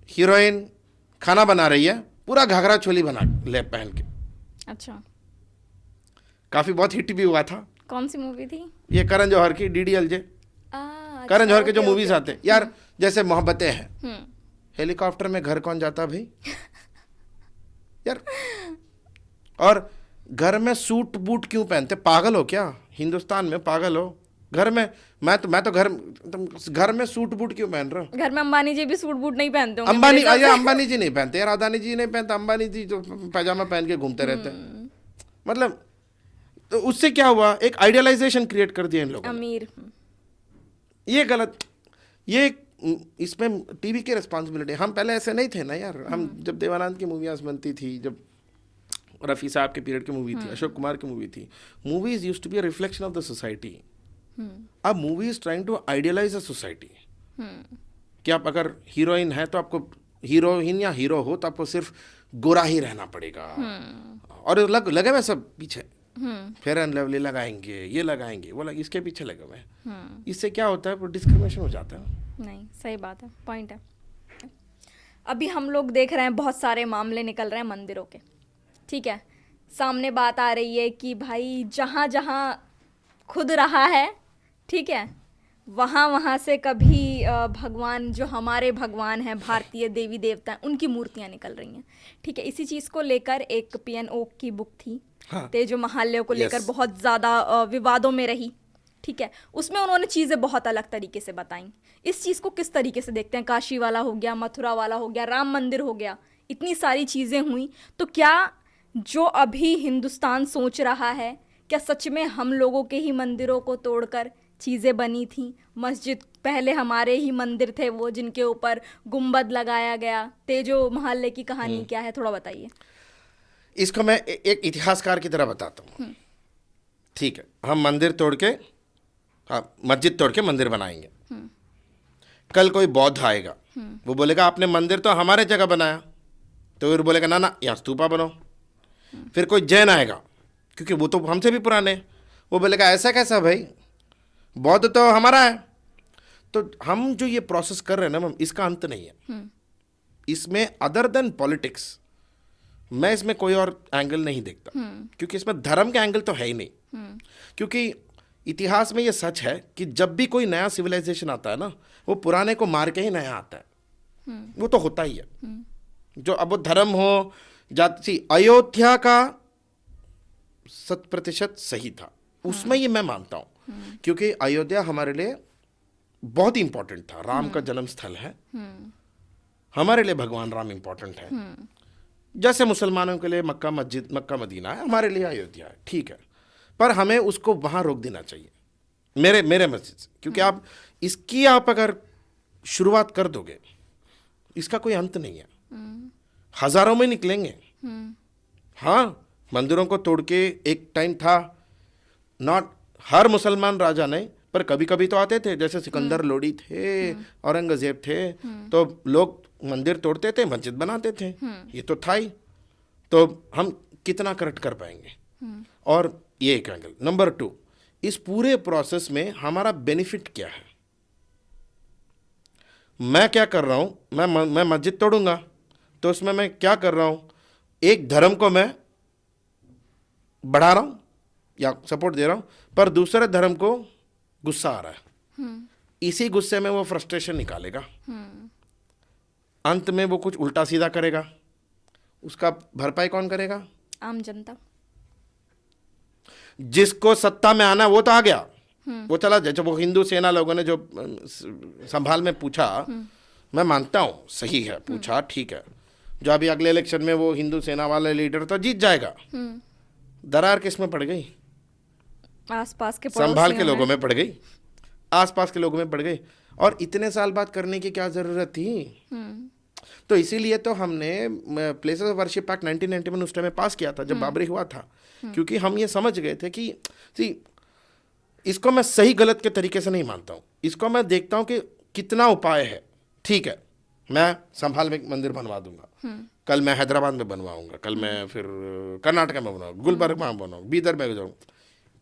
A: हीरोइन खाना बना रही है, पूरा घाघरा चोली बना ले पहन के।
B: अच्छा,
A: काफी बहुत हिट भी हुआ था।
B: कौन सी मूवी थी?
A: ये करण जौहर की DDLJ, करण जौहर के जो मूवीज आते हैं यार, जैसे मोहब्बतें हैं, हेलीकॉप्टर में घर कौन जाता भाई यार, और घर में सूट बूट क्यों पहनते, पागल हो क्या? हिंदुस्तान में पागल हो? घर में मैं तो घर में सूट बूट क्यों पहन रहे हो?
B: घर में अंबानी जी भी सूट बूट नहीं पहनते होंगे।
A: अंबानी जी नहीं पहनते यार, अदानी जी नहीं पहनते, अंबानी जी जो पैजामा पहन के घूमते रहते हैं। मतलब तो उससे क्या हुआ, एक आइडियलाइजेशन क्रिएट कर दिया इन लोगों ने।
B: अमीर,
A: ये गलत, ये इसमें टीवी की रिस्पॉन्सिबिलिटी। हम पहले ऐसे नहीं थे ना यार, हम जब देवानंद की मूवियाँ बनती थी, जब रफ़ी साहब के पीरियड की मूवी थी, अशोक कुमार की मूवी थी, movies used to be a reflection of the society. अब movie is trying to idealise a society, कि आप अगर हीरोइन है तो आपको, हीरोइन या हीरो हो तो आपको सिर्फ गोरा ही रहना पड़ेगा, और लगे हुए सब पीछे फेयर एंड लवली लगाएंगे, ये लगाएंगे, वो इसके पीछे लगे हुए हैं। इससे क्या होता है, डिस्क्रिमिनेशन हो जाता है।
B: नहीं, सही बात है, पॉइंट है। अभी हम लोग देख रहे हैं बहुत सारे मामले निकल रहे हैं मंदिरों के, ठीक है। सामने बात आ रही है कि भाई जहाँ जहाँ खुद रहा है, ठीक है, वहाँ वहाँ से कभी भगवान, जो हमारे भगवान हैं, भारतीय देवी देवता हैं, उनकी मूर्तियाँ निकल रही हैं, ठीक है। इसी चीज़ को लेकर एक पीएन ओक की बुक थी,
A: हाँ।
B: तेजो महालय को लेकर
A: Yes.
B: बहुत ज़्यादा विवादों में रही, ठीक है। उसमें उन्होंने चीज़ें बहुत अलग तरीके से बताई। इस चीज़ को किस तरीके से देखते हैं? काशी वाला हो गया, मथुरा वाला हो गया, राम मंदिर हो गया, इतनी सारी चीज़ें हुई, तो क्या जो अभी हिंदुस्तान सोच रहा है, क्या सच में हम लोगों के ही मंदिरों को तोड़कर चीज़ें बनी थी? मस्जिद पहले हमारे ही मंदिर थे वो, जिनके ऊपर गुंबद लगाया गया। तेजो महल्ले की कहानी क्या है, थोड़ा बताइए।
A: इसको मैं एक इतिहासकार की तरह बताता हूँ। ठीक है, हम मंदिर तोड़ के, हाँ, मस्जिद तोड़ के मंदिर बनाएंगे। कल कोई बौद्ध आएगा, वो बोलेगा आपने मंदिर तो हमारे जगह बनाया, तो फिर बोलेगा ना ना यहाँ स्तूपा बनाओ। फिर कोई जैन आएगा, क्योंकि वो तो हमसे भी पुराने, वो बोलेगा ऐसा कैसा भाई, बौद्ध तो हमारा है। तो हम जो ये प्रोसेस कर रहे हैं ना मैम, इसका अंत नहीं है। इसमें अदर देन पॉलिटिक्स मैं इसमें कोई और एंगल नहीं देखता, क्योंकि इसमें धर्म का एंगल तो है ही नहीं। क्योंकि इतिहास में ये सच है कि जब भी कोई नया सिविलाइजेशन आता है ना, वो पुराने को मार के ही नया आता है। वो तो होता ही है। जो अब वो धर्म हो, जाति, अयोध्या का 100% सही था, उसमें ये मैं मानता हूं, क्योंकि अयोध्या हमारे लिए बहुत इंपॉर्टेंट था। राम का जन्म स्थल है, हमारे लिए भगवान राम इंपॉर्टेंट है। जैसे मुसलमानों के लिए मक्का मस्जिद, मक्का मदीना है, हमारे लिए अयोध्या है, ठीक है। पर हमें उसको वहां रोक देना चाहिए, मेरे मस्जिद से, क्योंकि आप अगर शुरुआत कर दोगे, इसका कोई अंत नहीं है। हजारों में निकलेंगे। हाँ, मंदिरों को तोड़ के एक टाइम था, नॉट हर मुसलमान राजा नहीं, पर कभी कभी तो आते थे, जैसे सिकंदर लोडी थे, औरंगजेब थे, तो लोग मंदिर तोड़ते थे, मस्जिद बनाते थे, ये तो था ही। तो हम कितना करेक्ट कर पाएंगे? और ये एक एंगल। नंबर 2, इस पूरे प्रोसेस में हमारा बेनिफिट क्या है? मैं क्या कर रहा हूं, मैं मस्जिद तोड़ूंगा तो उसमें मैं क्या कर रहा हूं? एक धर्म को मैं बढ़ा रहा हूं या सपोर्ट दे रहा हूं, पर दूसरे धर्म को गुस्सा आ रहा है। इसी गुस्से में वो फ्रस्ट्रेशन निकालेगा, अंत में वो कुछ उल्टा सीधा करेगा। उसका भरपाई कौन करेगा?
B: आम जनता।
A: जिसको सत्ता में आना वो तो आ गया, वो चला जाए। जब वो हिंदू सेना लोगों ने जो संभाल में पूछा, मैं मानता हूं सही है, पूछा, ठीक है। जो अभी अगले इलेक्शन में वो हिंदू सेना वाले लीडर तो जीत जाएगा, दरार किस में पड़ गई?
B: आसपास के
A: संभाल के लोगों में पड़ गई, आसपास के लोगों में पड़ गई। और इतने साल बाद करने की क्या जरूरत थी? तो इसीलिए तो हमने प्लेसेस ऑफ वर्शिप एक्ट 1991 उस टाइम में पास किया था, जब बाबरी हुआ था, क्योंकि हम ये समझ गए थे कि इसको मैं सही गलत के तरीके से नहीं मानता हूँ। इसको मैं देखता हूँ कि कितना उपाय है। ठीक है, मैं संभाल में मंदिर बनवा दूंगा, कल मैं हैदराबाद में बनवाऊंगा, कल मैं फिर कर्नाटक में बनवाऊंगा, गुलबर्ग में बनवाऊंगा, बीदर में जाऊँ,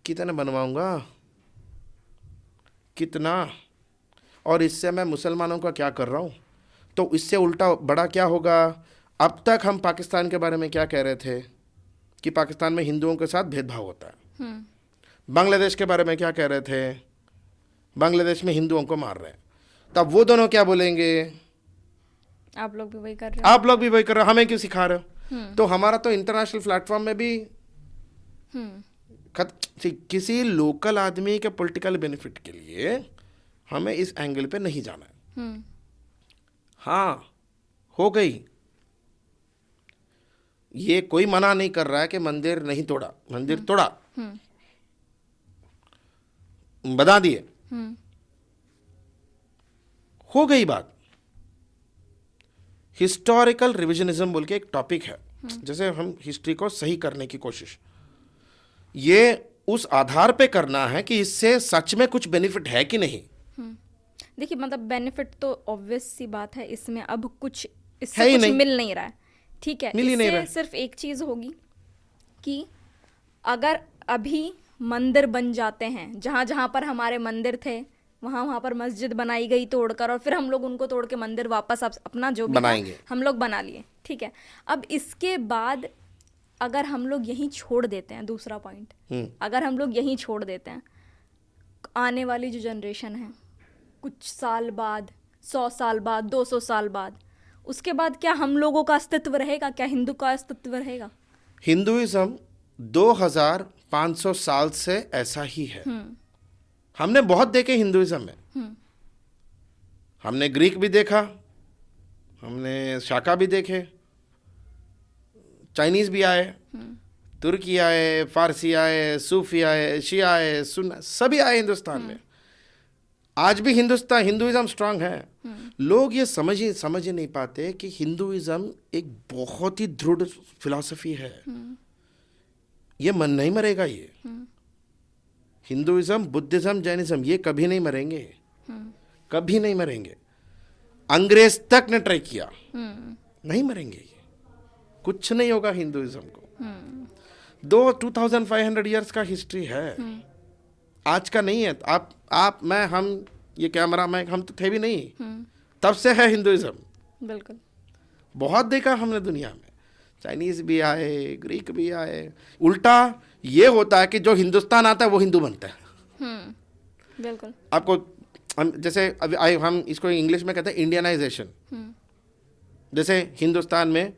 A: कितना बनवाऊंगा, कितना? और इससे मैं मुसलमानों का क्या कर रहा हूँ? तो इससे उल्टा बड़ा क्या होगा? अब तक हम पाकिस्तान के बारे में क्या कह रहे थे कि पाकिस्तान में हिंदुओं के साथ भेदभाव होता है। बांग्लादेश के बारे में क्या कह रहे थे? बांग्लादेश में हिंदुओं को मार रहे हैं। तब वो दोनों क्या बोलेंगे?
B: आप लोग भी वही कर रहे हो,
A: आप लोग भी वही कर रहे हो, हमें क्यों सिखा रहे हो? तो हमारा तो इंटरनेशनल प्लेटफॉर्म में भी किसी लोकल आदमी के पॉलिटिकल बेनिफिट के लिए हमें इस एंगल पे नहीं जाना है। हाँ, हो गई। ये कोई मना नहीं कर रहा है कि मंदिर नहीं तोड़ा, मंदिर तोड़ा, बता दिए, हो गई बात। हिस्टोरिकल रिविजनिज्म बोल के एक टॉपिक है, जैसे हम हिस्ट्री को सही करने की कोशिश, ये उस आधार पे करना है कि इससे सच में कुछ बेनिफिट है कि नहीं।
B: देखिए, मतलब बेनिफिट तो ऑब्वियस सी बात है, इसमें अब कुछ
A: है
B: इससे
A: ही
B: कुछ
A: नहीं।
B: मिल नहीं रहा है, ठीक है।
A: मिल ही नहीं रहा
B: इससे
A: है।
B: सिर्फ एक चीज़ होगी कि अगर अभी मंदिर बन जाते हैं, जहाँ जहाँ पर हमारे मंदिर थे वहाँ वहाँ पर मस्जिद बनाई गई तोड़कर, और फिर हम लोग उनको तोड़ के मंदिर वापस अपना जो भी था
A: बनाएंगे,
B: हम लोग बना लिए, ठीक है। अब इसके बाद अगर हम लोग यहीं छोड़ देते हैं, दूसरा पॉइंट, अगर हम लोग यहीं छोड़ देते हैं, आने वाली जो जनरेशन है, कुछ साल बाद, 100 साल बाद, 200 साल बाद, उसके बाद क्या हम लोगों का अस्तित्व रहेगा? क्या हिंदू का अस्तित्व रहेगा?
A: हिंदुइज्म 2500 साल से ऐसा ही है। हमने बहुत देखे हिंदुइज्म में। हमने ग्रीक भी देखा, हमने शाका भी देखे, चाइनीज भी आए, तुर्की आए, फारसी आए, सूफी आए, शिया आए, सुन्ना, सभी आए हिंदुस्तान में। आज भी हिंदुइज्म स्ट्रांग है। लोग ये समझ ही नहीं पाते कि हिंदुइज्म एक बहुत ही दृढ़ फिलॉसफी है। ये मन नहीं मरेगा। ये हिंदुइज्म, बुद्धिज्म, जैनिज्म ये कभी नहीं मरेंगे, कभी नहीं मरेंगे। अंग्रेज तक ने ट्राई किया, नहीं मरेंगे ये। कुछ नहीं होगा हिंदुइज्म को। 2500 ईयर्स का हिस्ट्री है, आज का नहीं है। आप मैं हम ये कैमरा में हम तो थे भी नहीं, तब से है हिंदुइज्म।
B: बिल्कुल।
A: बहुत देखा हमने दुनिया में, चाइनीज भी आए, ग्रीक भी आए। उल्टा ये होता है कि जो हिंदुस्तान आता है वो हिंदू बनता है।
B: बिल्कुल।
A: आपको जैसे अभी हम इसको इंग्लिश में कहते हैं इंडियनाइजेशन। जैसे हिंदुस्तान में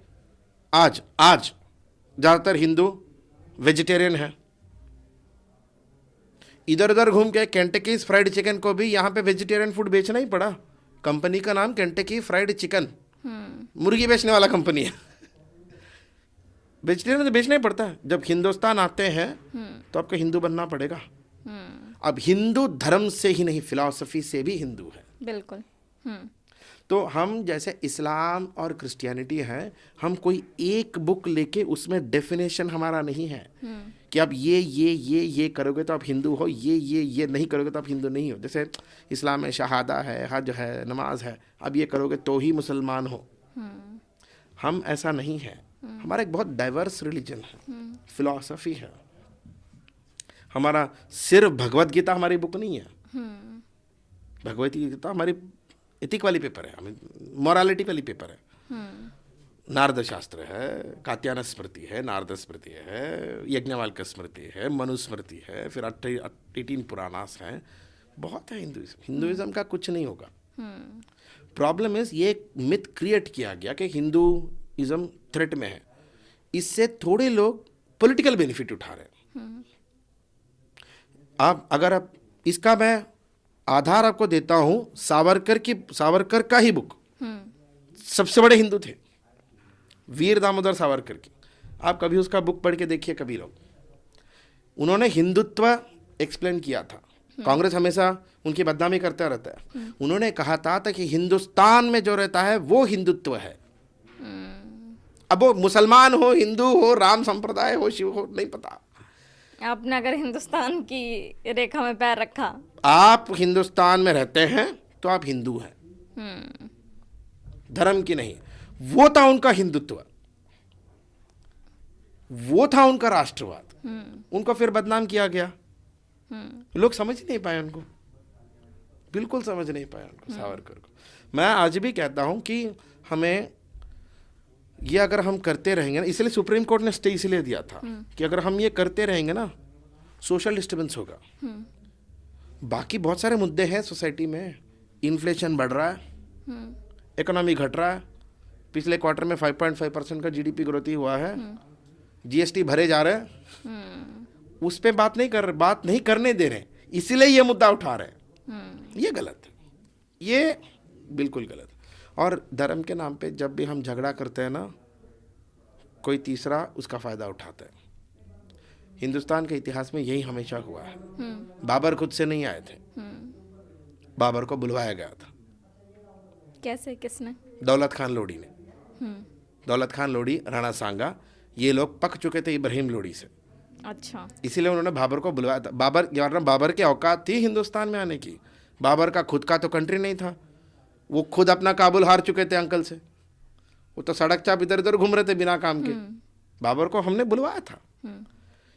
A: आज ज़्यादातर हिंदू वेजिटेरियन है। इधर उधर घूम के केंटकीज फ्राइड चिकन को भी यहाँ पे वेजिटेरियन फूड बेचना ही पड़ा। कंपनी का नाम केंटकी फ्राइड चिकन, मुर्गी बेचने वाला कंपनी है। वेजिटेरियन तो बेचना ही पड़ता है। जब हिंदुस्तान आते हैं तो आपको हिंदू बनना पड़ेगा। अब हिंदू धर्म से ही नहीं, फिलॉसफी से भी हिंदू है।
B: बिल्कुल।
A: तो हम जैसे इस्लाम और क्रिश्चियनिटी है, हम कोई एक बुक लेके उसमें डेफिनेशन हमारा नहीं है कि आप ये करोगे तो आप हिंदू हो, ये नहीं करोगे तो आप हिंदू नहीं हो। जैसे इस्लाम में शहादा है, हज है, नमाज है, अब ये करोगे तो ही मुसलमान हो। हम ऐसा नहीं है। हमारा एक बहुत डाइवर्स रिलीजन है, फिलॉसफी है हमारा। सिर्फ भगवत गीता हमारी बुक नहीं है। भगवत गीता हमारी एथिक वाली पेपर है, हमें मोरालिटी वाली पेपर है। नारद शास्त्र है, कात्यायन स्मृति है, नारद स्मृति है, यज्ञवल्क्य स्मृति है, मनुस्मृति है, फिर 18 पुराणास हैं। बहुत है हिंदुइज्म का कुछ नहीं होगा। प्रॉब्लम इज ये मिथ क्रिएट किया गया कि हिंदुइज्म थ्रेट में है। इससे थोड़े लोग पॉलिटिकल बेनिफिट उठा रहे हैं। अगर इसका मैं आधार आपको देता हूं, सावरकर का ही बुक, सबसे बड़े हिंदू थे वीर दामोदर सावरकर की। आप कभी उसका बुक पढ़ के देखिए कभी लोग। उन्होंने हिंदुत्व एक्सप्लेन किया था। कांग्रेस हमेशा उनकी बदनामी करता रहता है। उन्होंने कहा था कि हिंदुस्तान में जो रहता है वो हिंदुत्व है। अब वो मुसलमान हो, हिंदू हो, राम संप्रदाय हो, शिव हो, नहीं पता।
B: आपने अगर हिंदुस्तान की रेखा में पैर रखा,
A: आप हिंदुस्तान में रहते हैं तो आप हिंदू हैं, धर्म की नहीं। वो था उनका हिंदुत्व, वो था उनका राष्ट्रवाद। उनको फिर बदनाम किया गया। लोग समझ ही नहीं पाए उनको, बिल्कुल समझ नहीं पाए उनको, सावरकर को। मैं आज भी कहता हूं कि हमें ये अगर हम करते रहेंगे ना, इसलिए सुप्रीम कोर्ट ने स्टे इसलिए दिया था कि अगर हम ये करते रहेंगे ना, सोशल डिस्टर्बेंस होगा। बाकी बहुत सारे मुद्दे हैं सोसाइटी में। इन्फ्लेशन बढ़ रहा है, इकोनॉमी घट रहा है। पिछले क्वार्टर में 5.5% का जीडीपी ग्रोथ ही हुआ है। जीएसटी भरे जा रहे हैं, उस पर बात नहीं करने दे रहे, इसीलिए ये मुद्दा उठा रहे हैं। ये गलत है, ये बिल्कुल गलत है। और धर्म के नाम पे जब भी हम झगड़ा करते हैं ना, कोई तीसरा उसका फ़ायदा उठाता है। हिंदुस्तान के इतिहास में यही हमेशा हुआ है। बाबर खुद से नहीं आए थे, बाबर को बुलवाया गया था।
B: कैसे, किसने?
A: दौलत खान लोडी ने। दौलत खान लोडी, राणा सांगा, ये लोग पक चुके थे इब्राहिम लोडी से।
B: अच्छा।
A: इसीलिए उन्होंने बाबर को बुलवाया था। बाबर की औकात थी हिंदुस्तान में आने की। बाबर का खुद का तो कंट्री नहीं था, वो खुद अपना काबुल हार चुके थे अंकल से। वो तो सड़क चाप इधर उधर घूम रहे थे बिना काम के। बाबर को हमने बुलवाया था।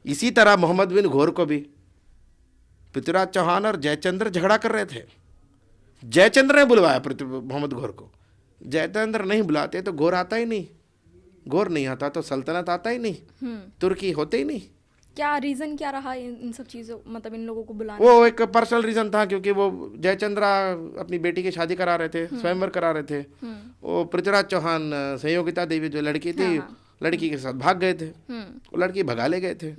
A: इसी तरह मोहम्मद बिन घोर को भी पृथ्वीराज चौहान और जयचंद्र झगड़ा कर रहे थे। जयचंद्र ने बुलवाया मोहम्मद घोर को। जयचंद्र नहीं बुलाते तो घोर आता ही नहीं, घोर नहीं आता तो सल्तनत आता ही नहीं, तुर्की होते ही नहीं।
B: क्या रीजन क्या रहा इन सब चीजों, मतलब इन लोगों को बुलाने
A: वो एक पर्सनल रीजन था, क्योंकि वो जयचंद्रा अपनी बेटी की शादी करा रहे थे, स्वयंवर करा रहे थे। वो पृथ्वीराज चौहान संयोगिता देवी जो लड़की थी, लड़की के साथ भाग गए थे, वो लड़की भगा ले गए थे।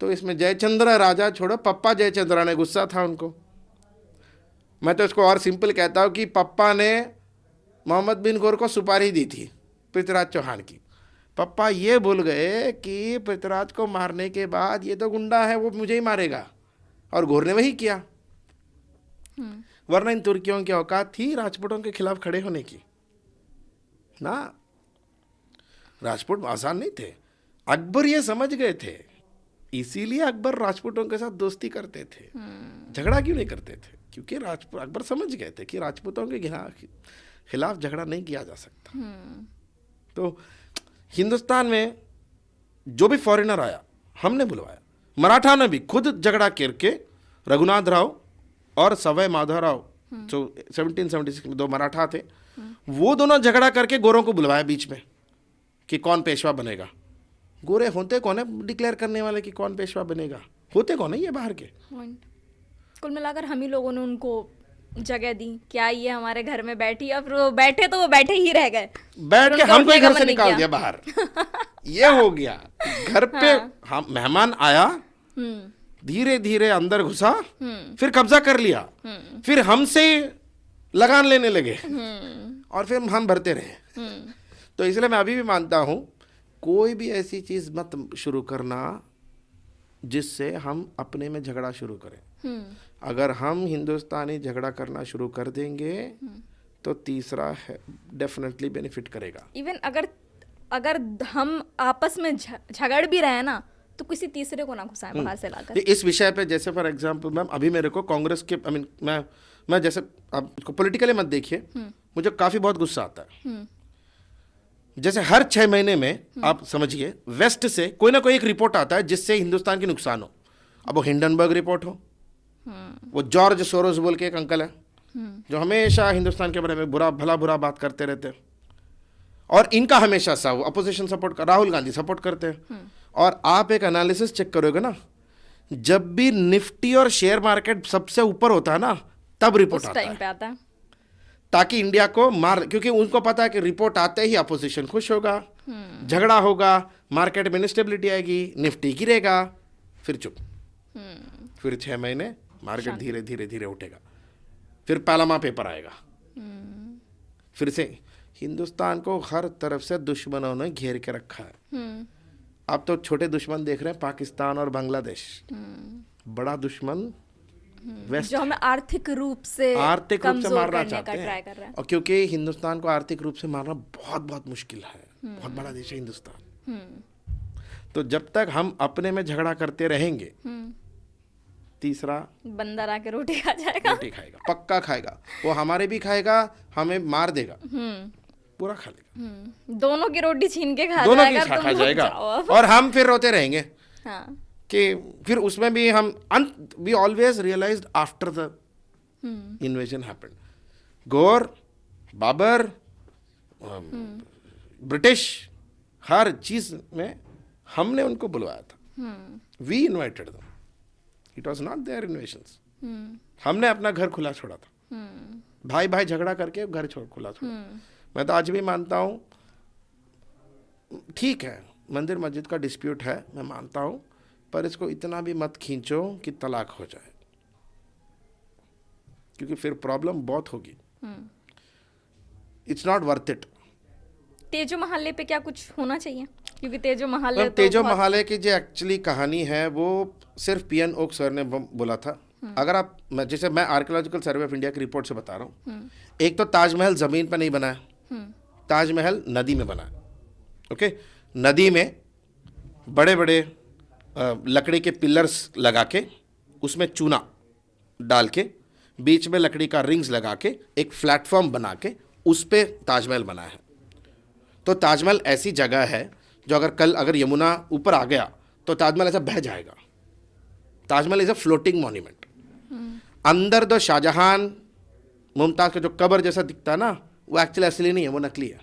A: तो इसमें जयचंद्रा राजा छोड़ो, पप्पा जयचंद्रा ने गुस्सा था उनको। मैं तो इसको और सिंपल कहता हूँ कि पप्पा ने मोहम्मद बिन गौर को सुपारी दी थी पृथ्वीराज चौहान की। पप्पा ये भूल गए कि पृथ्वीराज को मारने के बाद ये तो गुंडा है, वो मुझे ही मारेगा, और गौर ने वही किया। वरना इन तुर्कियों की औकात थी राजपूतों के खिलाफ खड़े होने की ना। राजपूत आसान नहीं थे, अकबर ये समझ गए थे, इसीलिए अकबर राजपूतों के साथ दोस्ती करते थे, झगड़ा क्यों नहीं करते थे, क्योंकि राजपूत अकबर समझ गए थे कि राजपूतों के खिलाफ झगड़ा नहीं किया जा सकता। तो हिंदुस्तान में जो भी फॉरेनर आया हमने बुलवाया। मराठा ने भी खुद झगड़ा करके रघुनाथ राव और सवाई माधवराव जो 1776 में दो मराठा थे, वो दोनों झगड़ा करके गोरों को बुलवाया बीच में कि कौन पेशवा बनेगा। गोरे होते कौन है डिक्लेयर करने वाले कि कौन पेशवा बनेगा, होते कौन है ये बाहर के।
B: कुल मिलाकर हम ही लोगों ने उनको जगह दी, क्या ये हमारे घर में बैठी, अब वो बैठे तो वो बैठे ही रह गए,
A: बैठ के हमको घर से निकाल दिया बाहर। ये हो गया घर पे। हम मेहमान आया, धीरे धीरे अंदर घुसा, फिर कब्जा कर लिया, फिर हमसे लगान लेने लगे, और फिर हम भरते रहे। तो इसलिए मैं अभी भी मानता हूं कोई भी ऐसी चीज मत शुरू करना जिससे हम अपने में झगड़ा शुरू करें। अगर हम हिंदुस्तानी झगड़ा करना शुरू कर देंगे तो तीसरा है डेफिनेटली बेनिफिट करेगा।
B: इवन अगर हम आपस में झगड़ भी रहे ना तो किसी तीसरे को ना घुसाएं बाहर से लाकर।
A: इस विषय पे जैसे फॉर एग्जांपल मैम अभी मेरे को कांग्रेस के मैं जैसे आप इसको पॉलिटिकली मत देखिए, मुझे काफी बहुत गुस्सा आता है। जैसे हर 6 महीने में आप समझिए वेस्ट से कोई ना कोई एक रिपोर्ट आता है जिससे हिंदुस्तान की नुकसान हो। अब वो हिंडनबर्ग रिपोर्ट हो, वो जॉर्ज सोरोस बोल के एक अंकल है जो हमेशा हिंदुस्तान के बारे में भला बुरा बात करते रहते हैं, और इनका हमेशा सा वो अपोजिशन सपोर्ट कर, राहुल गांधी सपोर्ट करते हैं। और आप एक एनालिसिस चेक करोगे ना, जब भी निफ्टी और शेयर मार्केट सबसे ऊपर होता है ना तब रिपोर्ट आता है, ताकि इंडिया को मार, क्योंकि उनको पता है कि रिपोर्ट आते ही अपोजिशन खुश होगा, झगड़ा होगा, मार्केट में इंस्टेबिलिटी आएगी, निफ्टी गिरेगा, फिर चुप। फिर 6 महीने मार्केट धीरे धीरे धीरे उठेगा, फिर पानामा पेपर आएगा, फिर से हिंदुस्तान को हर तरफ से दुश्मनों ने घेर के रखा है। अब तो छोटे दुश्मन देख रहे हैं पाकिस्तान और बांग्लादेश, बड़ा दुश्मन वेस्ट
B: जो हमें आर्थिक रूप से
A: मारना चाहते हैं। और क्योंकि हिंदुस्तान को आर्थिक रूप से मारना बहुत बहुत मुश्किल है, बहुत बड़ा देश है हिंदुस्तान। तो जब तक हम अपने में झगड़ा करते रहेंगे, तीसरा
B: बंदर आके रोटी खा जाएगा,
A: रोटी खाएगा, पक्का खाएगा, वो हमारे भी खाएगा, हमें मार देगा, पूरा खा लेगा,
B: दोनों की रोटी छीन के खा
A: दोनों
B: जाएगा,
A: की खा जाएगा, और हम फिर रोते रहेंगे।
B: हाँ।
A: कि फिर उसमें भी हम we always realised after the invasion happened, Ghaur, Babar, British, हर चीज में हमने उनको बुलवाया था, we invited them, it was not their invasions. हमने अपना घर खुला छोड़ा था, भाई भाई झगड़ा करके घर खुला छोड़ा। मैं तो आज भी मानता हूँ, ठीक है मंदिर मस्जिद का डिस्प्यूट है, मैं मानता हूँ, पर इसको इतना भी मत खींचो कि तलाक हो जाए, क्योंकि फिर प्रॉब्लम बहुत होगी। It's not worth it.
B: तेजो महल्ले पे क्या कुछ होना चाहिए, क्योंकि तेजो महल्ले
A: तेजो महल्ले की जो एक्चुअली कहानी है वो सिर्फ पीएन ओक सर ने बोला था। अगर आप जैसे मैं आर्कियोलॉजिकल सर्वे ऑफ इंडिया की रिपोर्ट से बता रहा हूँ, एक तो ताजमहल जमीन पर नहीं बना है, ताजमहल नदी में बना है। ओके, नदी में बड़े बड़े लकड़ी के पिलर्स लगा के, उसमें चूना डाल के, बीच में लकड़ी का रिंग्स लगा के एक प्लेटफॉर्म बना के उस पे ताजमहल बना है। तो ताजमहल ऐसी जगह है जो अगर यमुना ऊपर आ गया तो ताजमहल ऐसा बह जाएगा। Taj Mahal is a floating monument. अंदर तो शाहजहां मुमताज का जो कब्र जैसा दिखता है ना, वो एक्चुअली असली नहीं है, वो नकली है।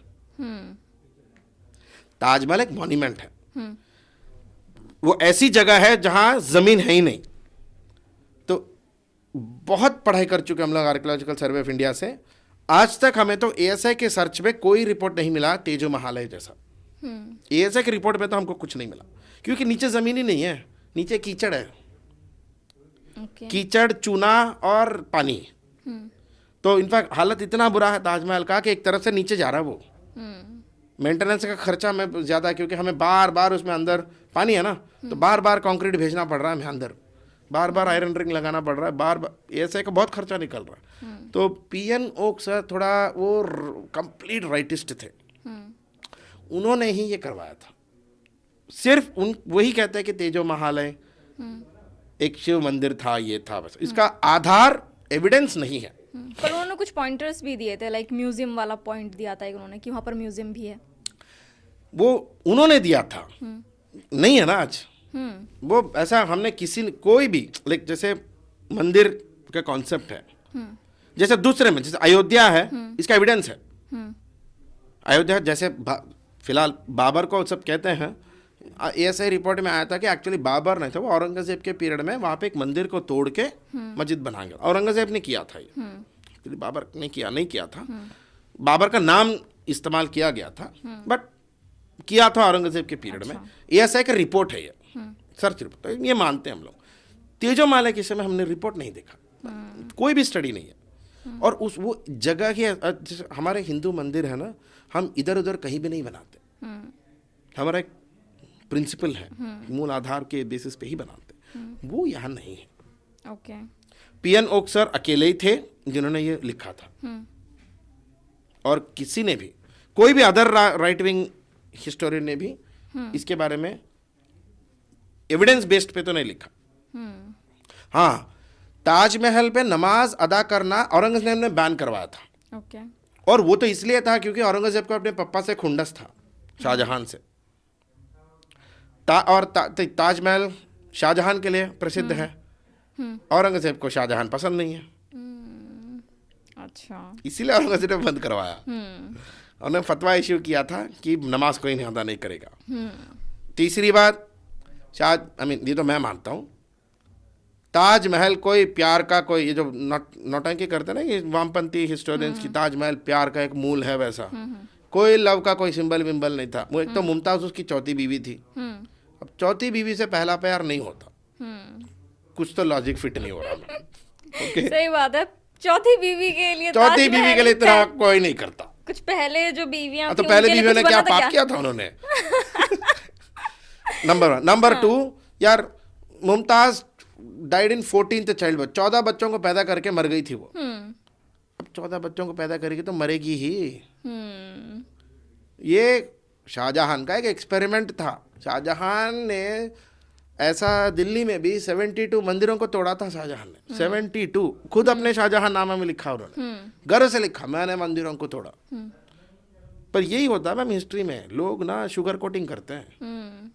A: ताजमहल एक मॉन्यूमेंट है। वो ऐसी जगह है जहां जमीन है ही नहीं। तो बहुत पढ़ाई कर चुके हम लोग आर्कियोलॉजिकल सर्वे ऑफ इंडिया से, आज तक हमें तो एएसआई के सर्च में कोई रिपोर्ट नहीं मिला तेजो महालय जैसा। एएसआई के रिपोर्ट में तो हमको कुछ नहीं मिला, क्योंकि नीचे जमीन ही नहीं है, नीचे कीचड़ है,
B: ओके।
A: कीचड़, चूना और पानी। तो इनफैक्ट हालत इतना बुरा है ताजमहल का कि एक तरफ से नीचे जा रहा है वो। मेंटेनेंस का खर्चा में ज़्यादा है, क्योंकि हमें बार बार उसमें अंदर पानी है ना, तो बार बार कंक्रीट भेजना पड़ रहा है हमें अंदर, बार बार आयरन रिंग लगाना पड़ रहा है, बार बार ऐसे का बहुत खर्चा निकल रहा है। तो पीएन ओक सर थोड़ा वो कंप्लीट राइटिस्ट थे, उन्होंने ही ये करवाया था। सिर्फ वही कहते हैं कि तेजो महालय एक शिव मंदिर था, ये था, बस इसका आधार एविडेंस नहीं है।
B: पर उन्होंने कुछ पॉइंटर्स भी दिए थे, लाइक म्यूजियम वाला पॉइंट दिया था एक उन्होंने कि वहाँ पर म्यूजियम भी है।
A: वो उन्होंने दिया था, नहीं है ना आज। वो ऐसा हमने किसी ने कोई भी, लाइक जैसे मंदिर का कॉन्सेप्ट है, जैसे दूसरे में जैसे अयोध्या है, इसका एविडेंस है। अयोध्या जैसे फिलहाल बाबर को सब कहते हैं, एएसआई रिपोर्ट में आया था कि एक्चुअली बाबर नहीं था, वो औरंगजेब के पीरियड में वहाँ पे एक मंदिर को तोड़ के मस्जिद बना गया। औरंगजेब ने किया था ये, एक्चुअली बाबर ने नहीं किया था। बाबर का नाम इस्तेमाल किया गया था, बट किया था औरंगजेब के पीरियड में। एएसआई का रिपोर्ट है ये, सर्च रिपोर्ट, ये मानते हैं हम लोग। तेजो महालय के समय हमने रिपोर्ट नहीं देखा, कोई भी स्टडी नहीं है। और उस वो जगह की, जैसे हमारे हिंदू मंदिर है ना, हम इधर उधर कहीं भी नहीं बनाते, हमारा एक प्रिंसिपल है, मूल आधार के बेसिस पे ही बनाते, वो यहाँ नहीं है।
B: ओके।
A: पीएन ओक सर अकेले ही थे जिन्होंने ये लिखा था, और किसी ने भी, कोई भी अदर राइट विंग हिस्टोरियन ने भी इसके बारे में एविडेंस बेस्ड पे तो नहीं लिखा। हाँ, ताजमहल पे नमाज अदा करना औरंगजेब ने बैन करवाया था।
B: ओके।
A: और वो तो इसलिए था क्योंकि औरंगजेब को अपने पप्पा से खुंडस था, शाहजहां से। ताजमहल शाहजहां के लिए प्रसिद्ध है, औरंगजेब को शाहजहां पसंद नहीं है,
B: अच्छा,
A: इसीलिए औरंगजेब ने बंद करवाया। उन्होंने फतवा इश्यू किया था कि नमाज कोई नहीं अदा नहीं करेगा। तीसरी बात, शायद ये तो मैं मानता हूँ, ताजमहल कोई प्यार का, कोई ये जो नौटंकी करते ना ये वामपंथी हिस्टोरियंस की, ताजमहल प्यार का एक मूल है, वैसा कोई लव का कोई सिंबल विम्बल नहीं था। वो एक तो मुमताज उसकी चौथी बीवी थी, अब चौथी बीवी से पहला प्यार नहीं होता, कुछ तो लॉजिक फिट नहीं हो रहा। ओके,
B: सही बात है। चौथी बीवी के लिए
A: चौथी बीवी के लिए इतना कोई नहीं करता।
B: कुछ पहले जो बीवियां
A: तो
B: थी,
A: पहले
B: उनके लिए
A: बीवियों ने
B: कुछ
A: क्या
B: बना था
A: पाप किया था उन्होंने? नंबर 1। नंबर 2, यार Mumtaz died in 14th child, 14 बच्चों को पैदा करके मर गई थी वो। अब 14 बच्चों को पैदा करेगी तो मरेगी ही। ये शाहजहां का एक एक्सपेरिमेंट था। शाहजहां ने ऐसा दिल्ली में भी 72 मंदिरों को तोड़ा था शाहजहां ने, 72 खुद अपने शाहजहां नामा में लिखा उन्होंने, गर्व से लिखा, मैंने मंदिरों को तोड़ा। पर यही होता है मैम हिस्ट्री में, लोग ना शुगर कोटिंग करते हैं।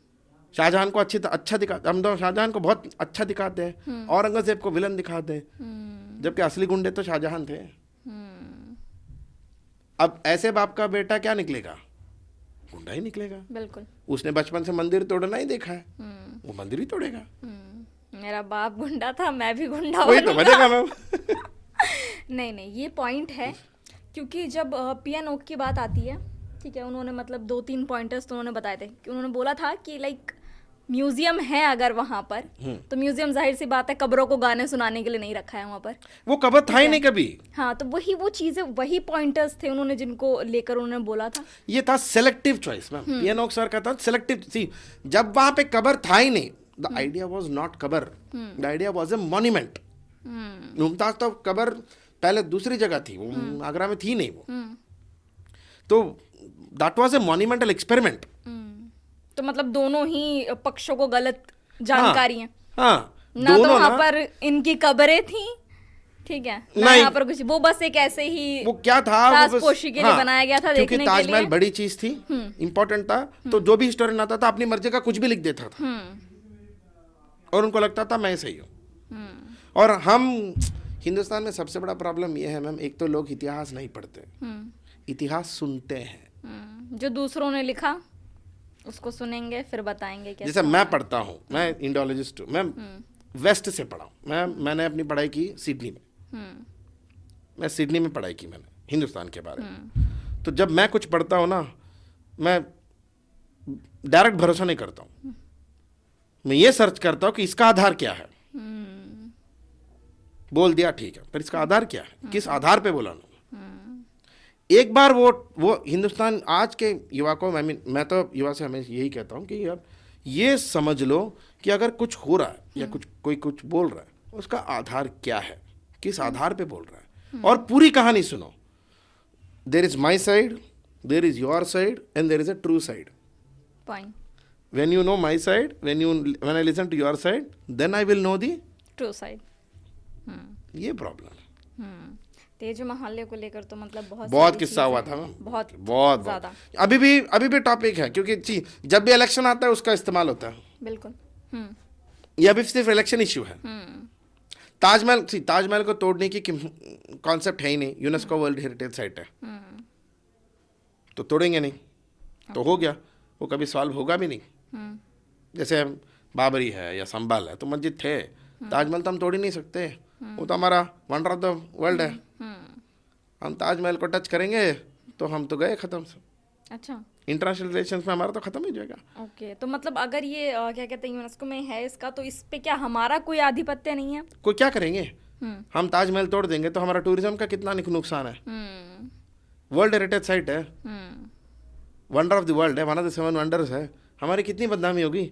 A: शाहजहां को अच्छा दिखाते, हम तो शाहजहां को बहुत अच्छा दिखाते हैं, औरंगजेब को विलन दिखाते हैं, जबकि असली गुंडे तो शाहजहां थे। अब ऐसे बाप का बेटा क्या निकलेगा? गुंडा ही निकलेगा।
B: बिल्कुल।
A: उसने बचपन से मंदिर तोड़ना ही देखा है, वो मंदिर ही तोड़ेगा।
B: मेरा बाप गुंडा था, मैं भी गुंडा
A: वही तो बनेगा मैम।
B: नहीं, ये पॉइंट है, क्योंकि जब पीएन ओक की बात आती है, ठीक है, उन्होंने मतलब 2-3 पॉइंटर्स तो उन्होंने बताए थे कि उन्होंने बोला था कि लाइक म्यूजियम है अगर वहाँ पर, तो म्यूजियम जाहिर सी बात है कब्रों को गाने सुनाने के लिए नहीं रखा है वहाँ पर,
A: वो कब्र था ही नहीं कभी।
B: हाँ, तो वो चीजें, वही पॉइंटर्स थे उन्होंने जिनको लेकर उन्होंने बोला था।
A: ये था selective choice ma'am, P N Oak sir का था सेलेक्टिव। सी, जब वहाँ पे कब्र था ही नहीं, द आइडिया वाज नॉट कब्र, the idea was a monument. Mumtaz तो कब्र पहले दूसरी जगह थी, वो आगरा में थी नहीं वो, तो that was a monumental experiment.
B: तो मतलब दोनों ही पक्षों को गलत जानकारी है।
A: हाँ,
B: ना तो वहाँ पर इनकी कब्रें थी, ठीक है, ना यहाँ पर कुछ, वो बस एक ऐसे ही
A: वो क्या था,
B: ताजपोशी के लिए बनाया गया था, देखने के लिए।
A: ताजमहल बड़ी चीज थी, इंपॉर्टेंट था, तो जो भी हिस्टोरियन आता था अपनी मर्जी का कुछ भी लिख देता था, और उनको लगता था मैं सही हूँ। और हम हिंदुस्तान में सबसे बड़ा प्रॉब्लम ये है मैम, एक तो लोग इतिहास नहीं पढ़ते, इतिहास सुनते हैं।
B: जो दूसरों ने लिखा उसको सुनेंगे फिर बताएंगे कैसा
A: जैसे
B: हो
A: मैं
B: रहा है।
A: पढ़ता हूँ, मैं इंडोलॉजिस्ट हूँ, मैं वेस्ट से पढ़ा हूँ, मैंने अपनी पढ़ाई की सिडनी में। मैं सिडनी में पढ़ाई की मैंने हिंदुस्तान के बारे में। तो जब मैं कुछ पढ़ता हूँ ना, मैं डायरेक्ट भरोसा नहीं करता हूँ, मैं ये सर्च करता हूँ कि इसका आधार क्या है। बोल दिया ठीक है, पर इसका आधार क्या है, किस आधार पे बोला ना। एक बार वो हिंदुस्तान आज के युवा को, मैं तो युवा से हमें यही कहता हूँ कि यार ये समझ लो कि अगर कुछ हो रहा है या कोई कुछ बोल रहा है, उसका आधार क्या है, किस आधार पे बोल रहा है, और पूरी कहानी सुनो। There is my side, there is your side, and there is a true side.
B: Point.
A: When you know my side, when I listen to your side, then I will know the
B: true side.
A: ये problem है।
B: तेज महल्ले को लेकर तो मतलब बहुत
A: बहुत
B: सारी
A: किस्सा हुआ
B: चीजें
A: था
B: हैं,
A: मैम,
B: बहुत
A: बहुत
B: ज्यादा।
A: अभी भी टॉपिक है, क्योंकि जब भी इलेक्शन आता है उसका इस्तेमाल होता है।
B: बिल्कुल।
A: ये अभी सिर्फ इलेक्शन इश्यू है। ताजमहल को तोड़ने की कॉन्सेप्ट है ही नहीं, यूनेस्को वर्ल्ड हेरिटेज साइट है, तो तोड़ेंगे नहीं, तो हो गया, वो कभी सॉल्व होगा भी नहीं। जैसे बाबरी है या संभाल है, तो मस्जिद थे, ताजमहल तो हम तोड़ ही नहीं सकते, वो तो हमारा वंडर ऑफ द वर्ल्ड है। हम ताजमहल को टच करेंगे तो हम तो गए खत्म से,
B: अच्छा।
A: इंटरनेशनल रिलेशंस में हमारा तो खत्म ही हो जाएगा।
B: ओके, तो मतलब अगर ये क्या कहते हैं यूनेस्को में है इसका, तो इस पे क्या हमारा कोई आधिपत्य नहीं है?
A: कोई क्या करेंगे, हम ताजमहल तोड़ देंगे तो हमारा टूरिज्म का कितना नुकसान है। वर्ल्ड हेरिटेज साइट है, वंडर ऑफ द वर्ल्ड है, वन ऑफ द 7 वंडर्स है, हमारी कितनी बदनामी होगी।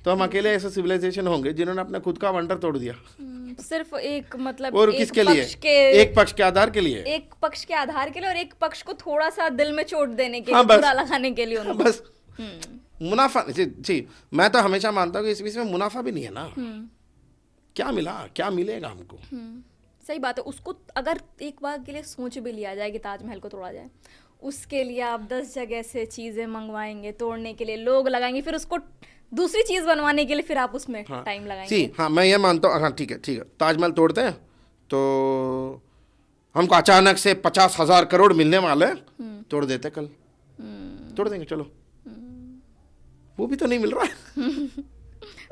A: तो हम अकेले ऐसे सिविलाइजेशन होंगे जिन्होंने अपने खुद का वंडर तोड़ दिया,
B: सिर्फ एक मतलब
A: और
B: एक
A: किसके लिए,
B: पक्ष के
A: एक पक्ष के आधार के लिए,
B: एक पक्ष के आधार के लिए, और एक पक्ष को थोड़ा सा दिल में चोट देने के
A: हाँ,
B: लिए,
A: बस।
B: बुरा लगाने के लिए उनको।
A: बस मुनाफा। जी, मैं तो हमेशा मानता हूँ कि इस बीच में मुनाफा भी नहीं है ना। क्या मिला, क्या मिलेगा हमको।
B: सही बात है। उसको अगर एक बार के लिए सोच भी लिया जाए कि ताजमहल को तोड़ा जाए, उसके लिए आप 10 जगह से चीजें मंगवाएंगे, तोड़ने के लिए लोग लगाएंगे, फिर उसको दूसरी चीज बनवाने के लिए फिर आप उसमें टाइम लगाएंगे।
A: हाँ, मैं ये मानता हूँ, हाँ ठीक है, ताजमहल तोड़ते हैं तो हमको अचानक से 50,000 करोड़ मिलने वाले, तोड़ देते कल, तोड़ देंगे, चलो, वो भी तो नहीं मिल रहा है।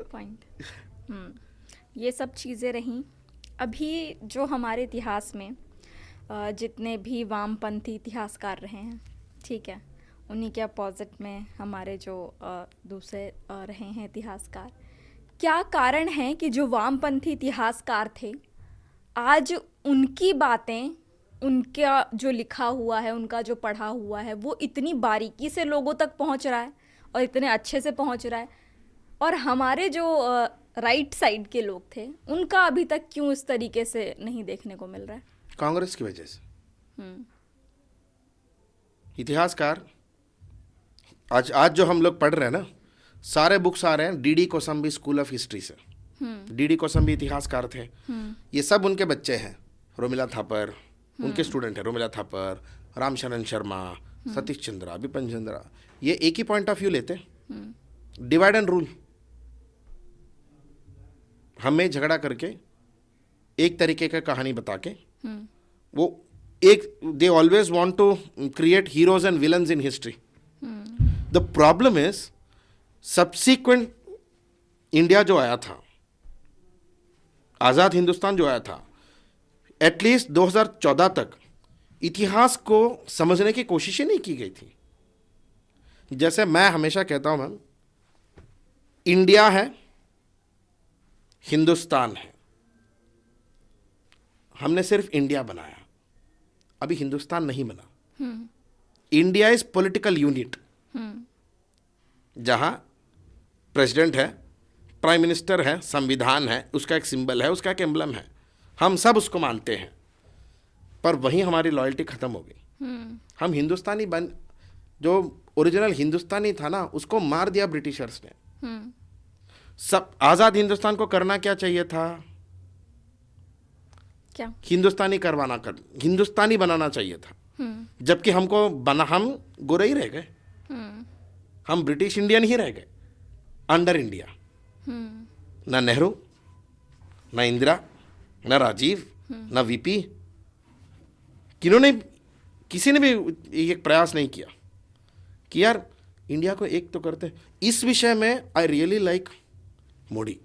B: पॉइंट। ये सब चीज़ें रहीं। अभी जो हमारे इतिहास में जितने भी वामपंथी इतिहासकार रहे हैं, ठीक है, उन्हीं के अपोजिट में हमारे जो दूसरे रहे हैं इतिहासकार, क्या कारण है कि जो वामपंथी इतिहासकार थे, आज उनकी बातें, उनका जो लिखा हुआ है, उनका जो पढ़ा हुआ है, वो इतनी बारीकी से लोगों तक पहुंच रहा है और इतने अच्छे से पहुंच रहा है, और हमारे जो राइट साइड के लोग थे, उनका अभी तक क्यों इस तरीके से नहीं देखने को मिल रहा है?
A: कांग्रेस की वजह से। इतिहासकार आज जो हम लोग पढ़ रहे हैं ना, सारे बुक्स आ रहे हैं DD Kosambi school of history से। डीडी कोसंबी इतिहासकार थे, ये सब उनके बच्चे हैं। रोमिला थापर उनके स्टूडेंट है, रोमिला थापर, रामशरण शर्मा, सतीश चंद्रा, बिपिन चंद्रा, ये एक ही पॉइंट ऑफ व्यू लेते, डिवाइड एंड रूल। हमें झगड़ा करके एक तरीके का कहानी बता के, वो एक, they always want to create heroes and villains in history. The problem is subsequent India जो आया था, आजाद हिंदुस्तान जो आया था, एटलीस्ट 2014 तक इतिहास को समझने की कोशिश ही नहीं की गई थी। जैसे मैं हमेशा कहता हूं मैम, इंडिया है, हिंदुस्तान है, हमने सिर्फ इंडिया बनाया, अभी हिंदुस्तान नहीं बना। इंडिया इज पॉलिटिकल यूनिट, जहां प्रेसिडेंट है, प्राइम मिनिस्टर है, संविधान है, उसका एक सिंबल है, उसका एक एम्बलम है, हम सब उसको मानते हैं, पर वहीं हमारी लॉयल्टी खत्म हो गई। हम हिंदुस्तानी जो ओरिजिनल हिंदुस्तानी था ना, उसको मार दिया ब्रिटिशर्स ने। सब आजाद हिंदुस्तान को करना क्या चाहिए था?
B: क्या? हिंदुस्तानी बनाना चाहिए था।
A: जबकि हम गोरे ही रह गए, हम ब्रिटिश इंडियन ही रह गए अंडर इंडिया। ना नेहरू, ना इंदिरा, ना राजीव, ना वीपी, किसी ने भी एक प्रयास नहीं किया कि यार इंडिया को एक तो करते हैं। इस विषय में आई रियली लाइक मोदी।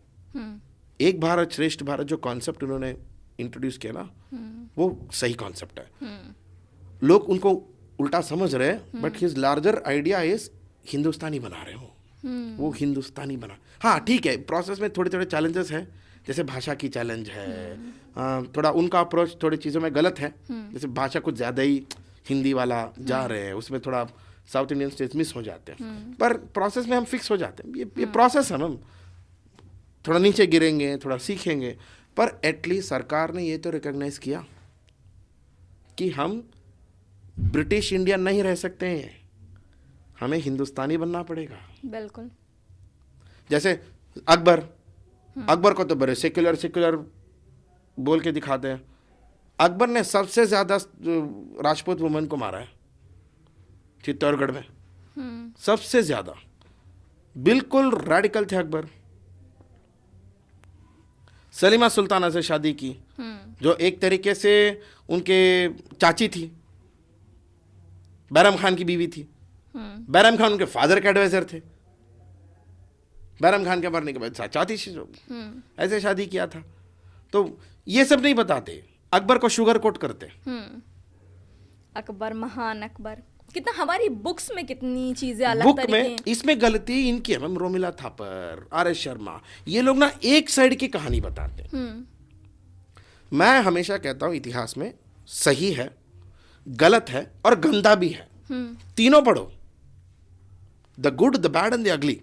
A: एक भारत श्रेष्ठ भारत जो कॉन्सेप्ट उन्होंने इंट्रोड्यूस किया ना, वो सही कॉन्सेप्ट है। लोग उनको उल्टा समझ रहे हैं, but his larger idea is Hindustani बना रहे हो, वो हिंदुस्तानी बना। हाँ ठीक है, प्रोसेस में थोड़े थोड़े चैलेंजेस हैं, जैसे भाषा की चैलेंज है, थोड़ा उनका अप्रोच थोड़ी चीज़ों में गलत है, जैसे भाषा कुछ ज़्यादा ही हिंदी वाला जा रहे हैं, उसमें थोड़ा साउथ इंडियन स्टेट्स मिस हो जाते हैं, पर प्रोसेस में हम फिक्स हो जाते हैं। ये प्रोसेस है, हम थोड़ा नीचे गिरेंगे, थोड़ा सीखेंगे, पर एटलीस्ट सरकार ने ये तो रिकॉग्नाइज किया कि हम ब्रिटिश इंडियन नहीं रह सकते हैं, हमें हिंदुस्तानी बनना पड़ेगा।
B: बिल्कुल।
A: जैसे अकबर को तो बड़े सेक्युलर बोल के दिखाते हैं। अकबर ने सबसे ज़्यादा राजपूत वुमेन को मारा है चित्तौड़गढ़ में, सबसे ज़्यादा। बिल्कुल रेडिकल थे अकबर। सलीमा सुल्ताना से शादी की, जो एक तरीके से उनके चाची थी, बैरम खान की बीवी थी। बैरम खान उनके फादर के एडवाइजर थे। बैरम खान के मरने के बाद चाची ऐसे शादी किया था। तो ये सब नहीं बताते, अकबर को शुगर कोट करते।
B: अकबर, महान अकबर, कितना हमारी बुक्स में कितनी चीजें अलग
A: बुक
B: तरीके
A: में। इसमें गलती इनकी है मैम, रोमिला थापर, आर.एस. शर्मा, ये लोग ना एक साइड की कहानी बताते हैं। मैं हमेशा कहता हूं इतिहास में सही है, गलत है और गंदा भी है, तीनों पढ़ो, the good, the bad and the ugly,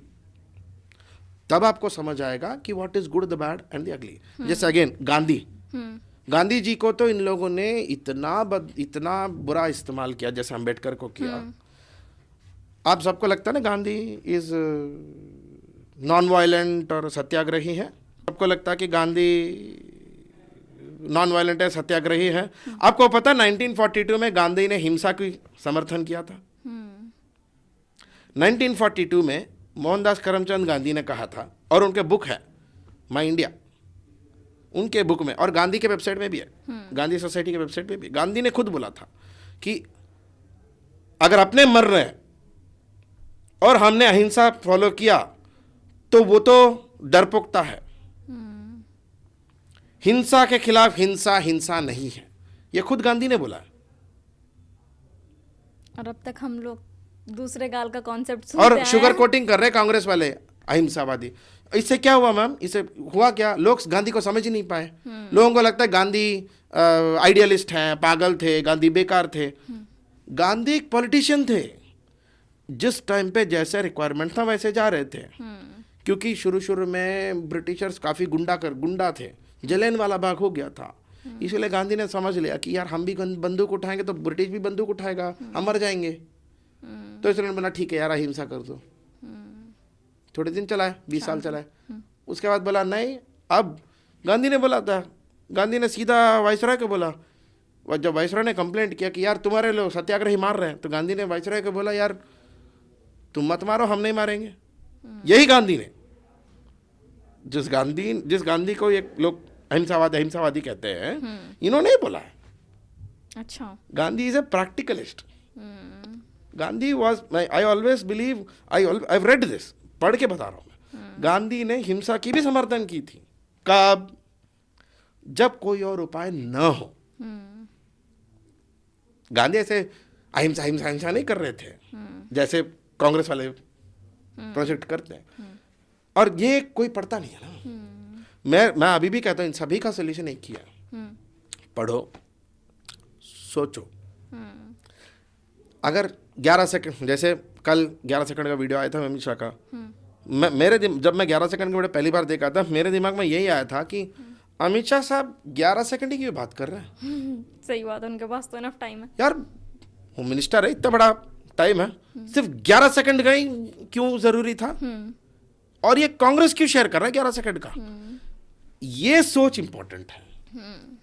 A: तब आपको समझ आएगा कि what is good, the bad and the ugly. जैसे अगेन गांधी जी को तो इन लोगों ने इतना बुरा इस्तेमाल किया, जैसे अम्बेडकर को किया। आप सबको लगता है ना गांधी इज नॉन वायलेंट और सत्याग्रही है, सबको लगता है कि गांधी नॉन वायलेंट है, सत्याग्रही है। आपको पता 1942 में गांधी ने हिंसा की समर्थन किया था। 1942 में मोहनदास करमचंद गांधी ने कहा था, और उनके बुक है माई इंडिया, उनके बुक में और गांधी के वेबसाइट में भी है, गांधी सोसाइटी के वेबसाइट पे भी, गांधी ने खुद बोला था कि अगर अपने मर रहे हैं और हमने अहिंसा फॉलो किया तो वो तो डरपोकता है। हिंसा के खिलाफ हिंसा नहीं है, ये खुद गांधी ने बोला है।
B: और अब तक हम लोग दूसरे गाल का कॉन्सेप्ट
A: और शुगर कोटिंग कर रहे कांग्रेस वाले अहिंसावादी। इससे क्या हुआ मैम, इससे हुआ क्या, लोग गांधी को समझ ही नहीं पाए। लोगों को लगता है गांधी आइडियलिस्ट हैं, पागल थे, गांधी बेकार थे। गांधी एक पॉलिटिशियन थे, जिस टाइम पे जैसे रिक्वायरमेंट था वैसे जा रहे थे। क्योंकि शुरू में ब्रिटिशर्स काफ़ी गुंडा थे, जलियन वाला बाग हो गया था, इसलिए गांधी ने समझ लिया कि यार हम भी बंदूक उठाएंगे तो ब्रिटिश भी बंदूक उठाएगा, हम मर जाएंगे। तो इसलिए बोला ठीक है यार अहिंसा कर दो। थोड़े दिन चलाए, 20 साल चलाए, उसके बाद बोला नहीं। अब गांधी ने बोला था, गांधी ने सीधा वाइसरॉय को बोला, जब वाइसरॉय ने कंप्लेंट किया कि यार तुम्हारे लोग सत्याग्रही मार रहे हैं, तो गांधी ने वाइसरॉय को बोला यार तुम मत मारो, हम नहीं मारेंगे। यही गांधी ने, जिस गांधी को ये लोग अहिंसावादी कहते हैं, इन्होंने ही बोला है।
B: अच्छा,
A: Gandhi is a practicalist. Gandhi was, I always believe, I read this, पढ़ के बता रहा हूं मैं, गांधी ने हिंसा की भी समर्थन की थी। कब? जब कोई और उपाय न हो। गांधी ऐसे अहिंसा नहीं कर रहे थे जैसे कांग्रेस वाले प्रोजेक्ट करते हैं। और ये कोई पढ़ता नहीं है ना। मैं अभी भी कहता हूं इन सभी का सोल्यूशन एक ही है, पढ़ो, सोचो। अगर 11 सेकंड, जैसे कल 11 सेकंड का वीडियो आया था अमित शाह का, जब मैं 11 सेकंड का वीडियो पहली बार देखा था, मेरे दिमाग में यही आया था कि अमित शाह साहब 11 सेकंड ही क्यों बात कर रहे हैं।
B: सही बात है, उनके पास तो इनफ टाइम है
A: यार, होम मिनिस्टर है, इतना बड़ा टाइम है, सिर्फ 11 सेकंड का ही क्यों जरूरी था। और ये कांग्रेस क्यों शेयर कर रहा है 11 सेकंड का। ये सोच इंपॉर्टेंट है।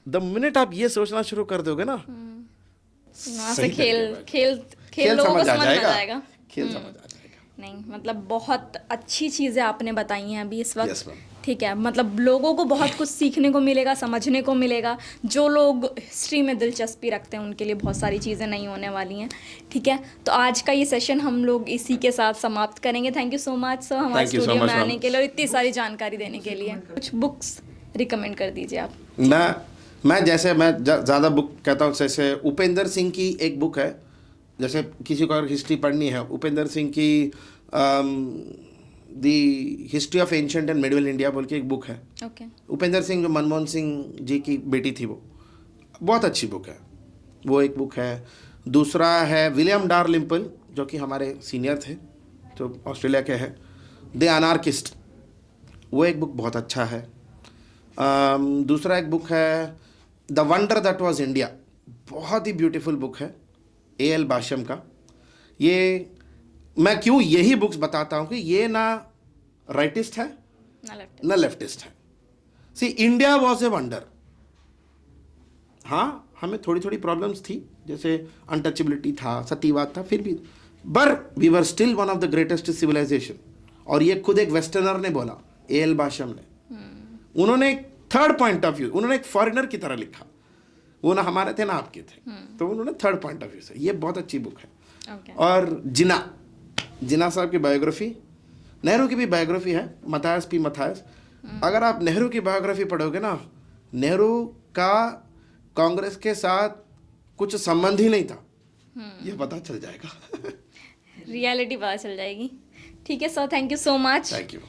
A: द मिनट आप ये सोचना शुरू कर दोगे ना,
B: से खेल लोगों को समझ में आएगा।
A: खेल समझ आ जाएगा।
B: नहीं मतलब बहुत अच्छी चीजें आपने बताई हैं अभी इस वक्त।
A: Yes, ma'am.
B: ठीक है, मतलब लोगों को बहुत कुछ सीखने को मिलेगा, समझने को मिलेगा। जो लोग हिस्ट्री में दिलचस्पी रखते हैं उनके लिए बहुत सारी चीज़ें नहीं होने वाली हैं। ठीक है, तो आज का ये सेशन हम लोग इसी के साथ समाप्त करेंगे। Thank you so much sir हमारे
A: Thank you so
B: studio
A: much,
B: में आने
A: ma'am.
B: के लिए और इतनी सारी जानकारी देने के लिए। कुछ बुक्स रिकमेंड कर दीजिए आप।
A: मैं ज़्यादा बुक कहता हूँ, जैसे उपेंद्र सिंह की एक बुक है, जैसे किसी को अगर हिस्ट्री पढ़नी है, उपेंद्र सिंह की the history of ancient and medieval India बोल के एक बुक है।
B: ओके।
A: उपेंद्र सिंह जो मनमोहन सिंह जी की बेटी थी, वो बहुत अच्छी बुक है, वो एक बुक है। दूसरा है विलियम डारलिंपल, जो कि हमारे सीनियर थे, जो ऑस्ट्रेलिया के हैं, द अनार्किस्ट, वो एक बुक बहुत अच्छा है। दूसरा एक बुक है the wonder that was India, बहुत ही ब्यूटीफुल बुक है, A.L. बाशम का। ये मैं क्यों यही बुक्स बताता हूँ कि ये ना राइटिस्ट है ना लेफ्टिस्ट है। सी इंडिया वॉज ए वंडर। हाँ, हमें थोड़ी थोड़ी प्रॉब्लम्स थी, जैसे अनटचेबिलिटी था, सतीवाद था, फिर भी but we were still one of the greatest civilisation. और ये खुद एक वेस्टर्नर ने बोला, A.L. बाशम ने। उन्होंने एक थर्ड पॉइंट ऑफ व्यू, उन्होंने एक फॉरेनर की तरह लिखा, वो ना हमारे थे ना आपके थे, तो उन्होंने थर्ड पॉइंट ऑफ व्यू से, ये बहुत अच्छी बुक है। और जिन्ना साहब की बायोग्राफी, नेहरू की भी बायोग्राफी है, मथायस पी मथायस। अगर आप नेहरू की बायोग्राफी पढ़ोगे ना, नेहरू का कांग्रेस के साथ कुछ संबंध ही नहीं था, ये पता चल जाएगा।
B: रियलिटी पता चल जाएगी। ठीक है sir, thank you so much.
A: Thank you.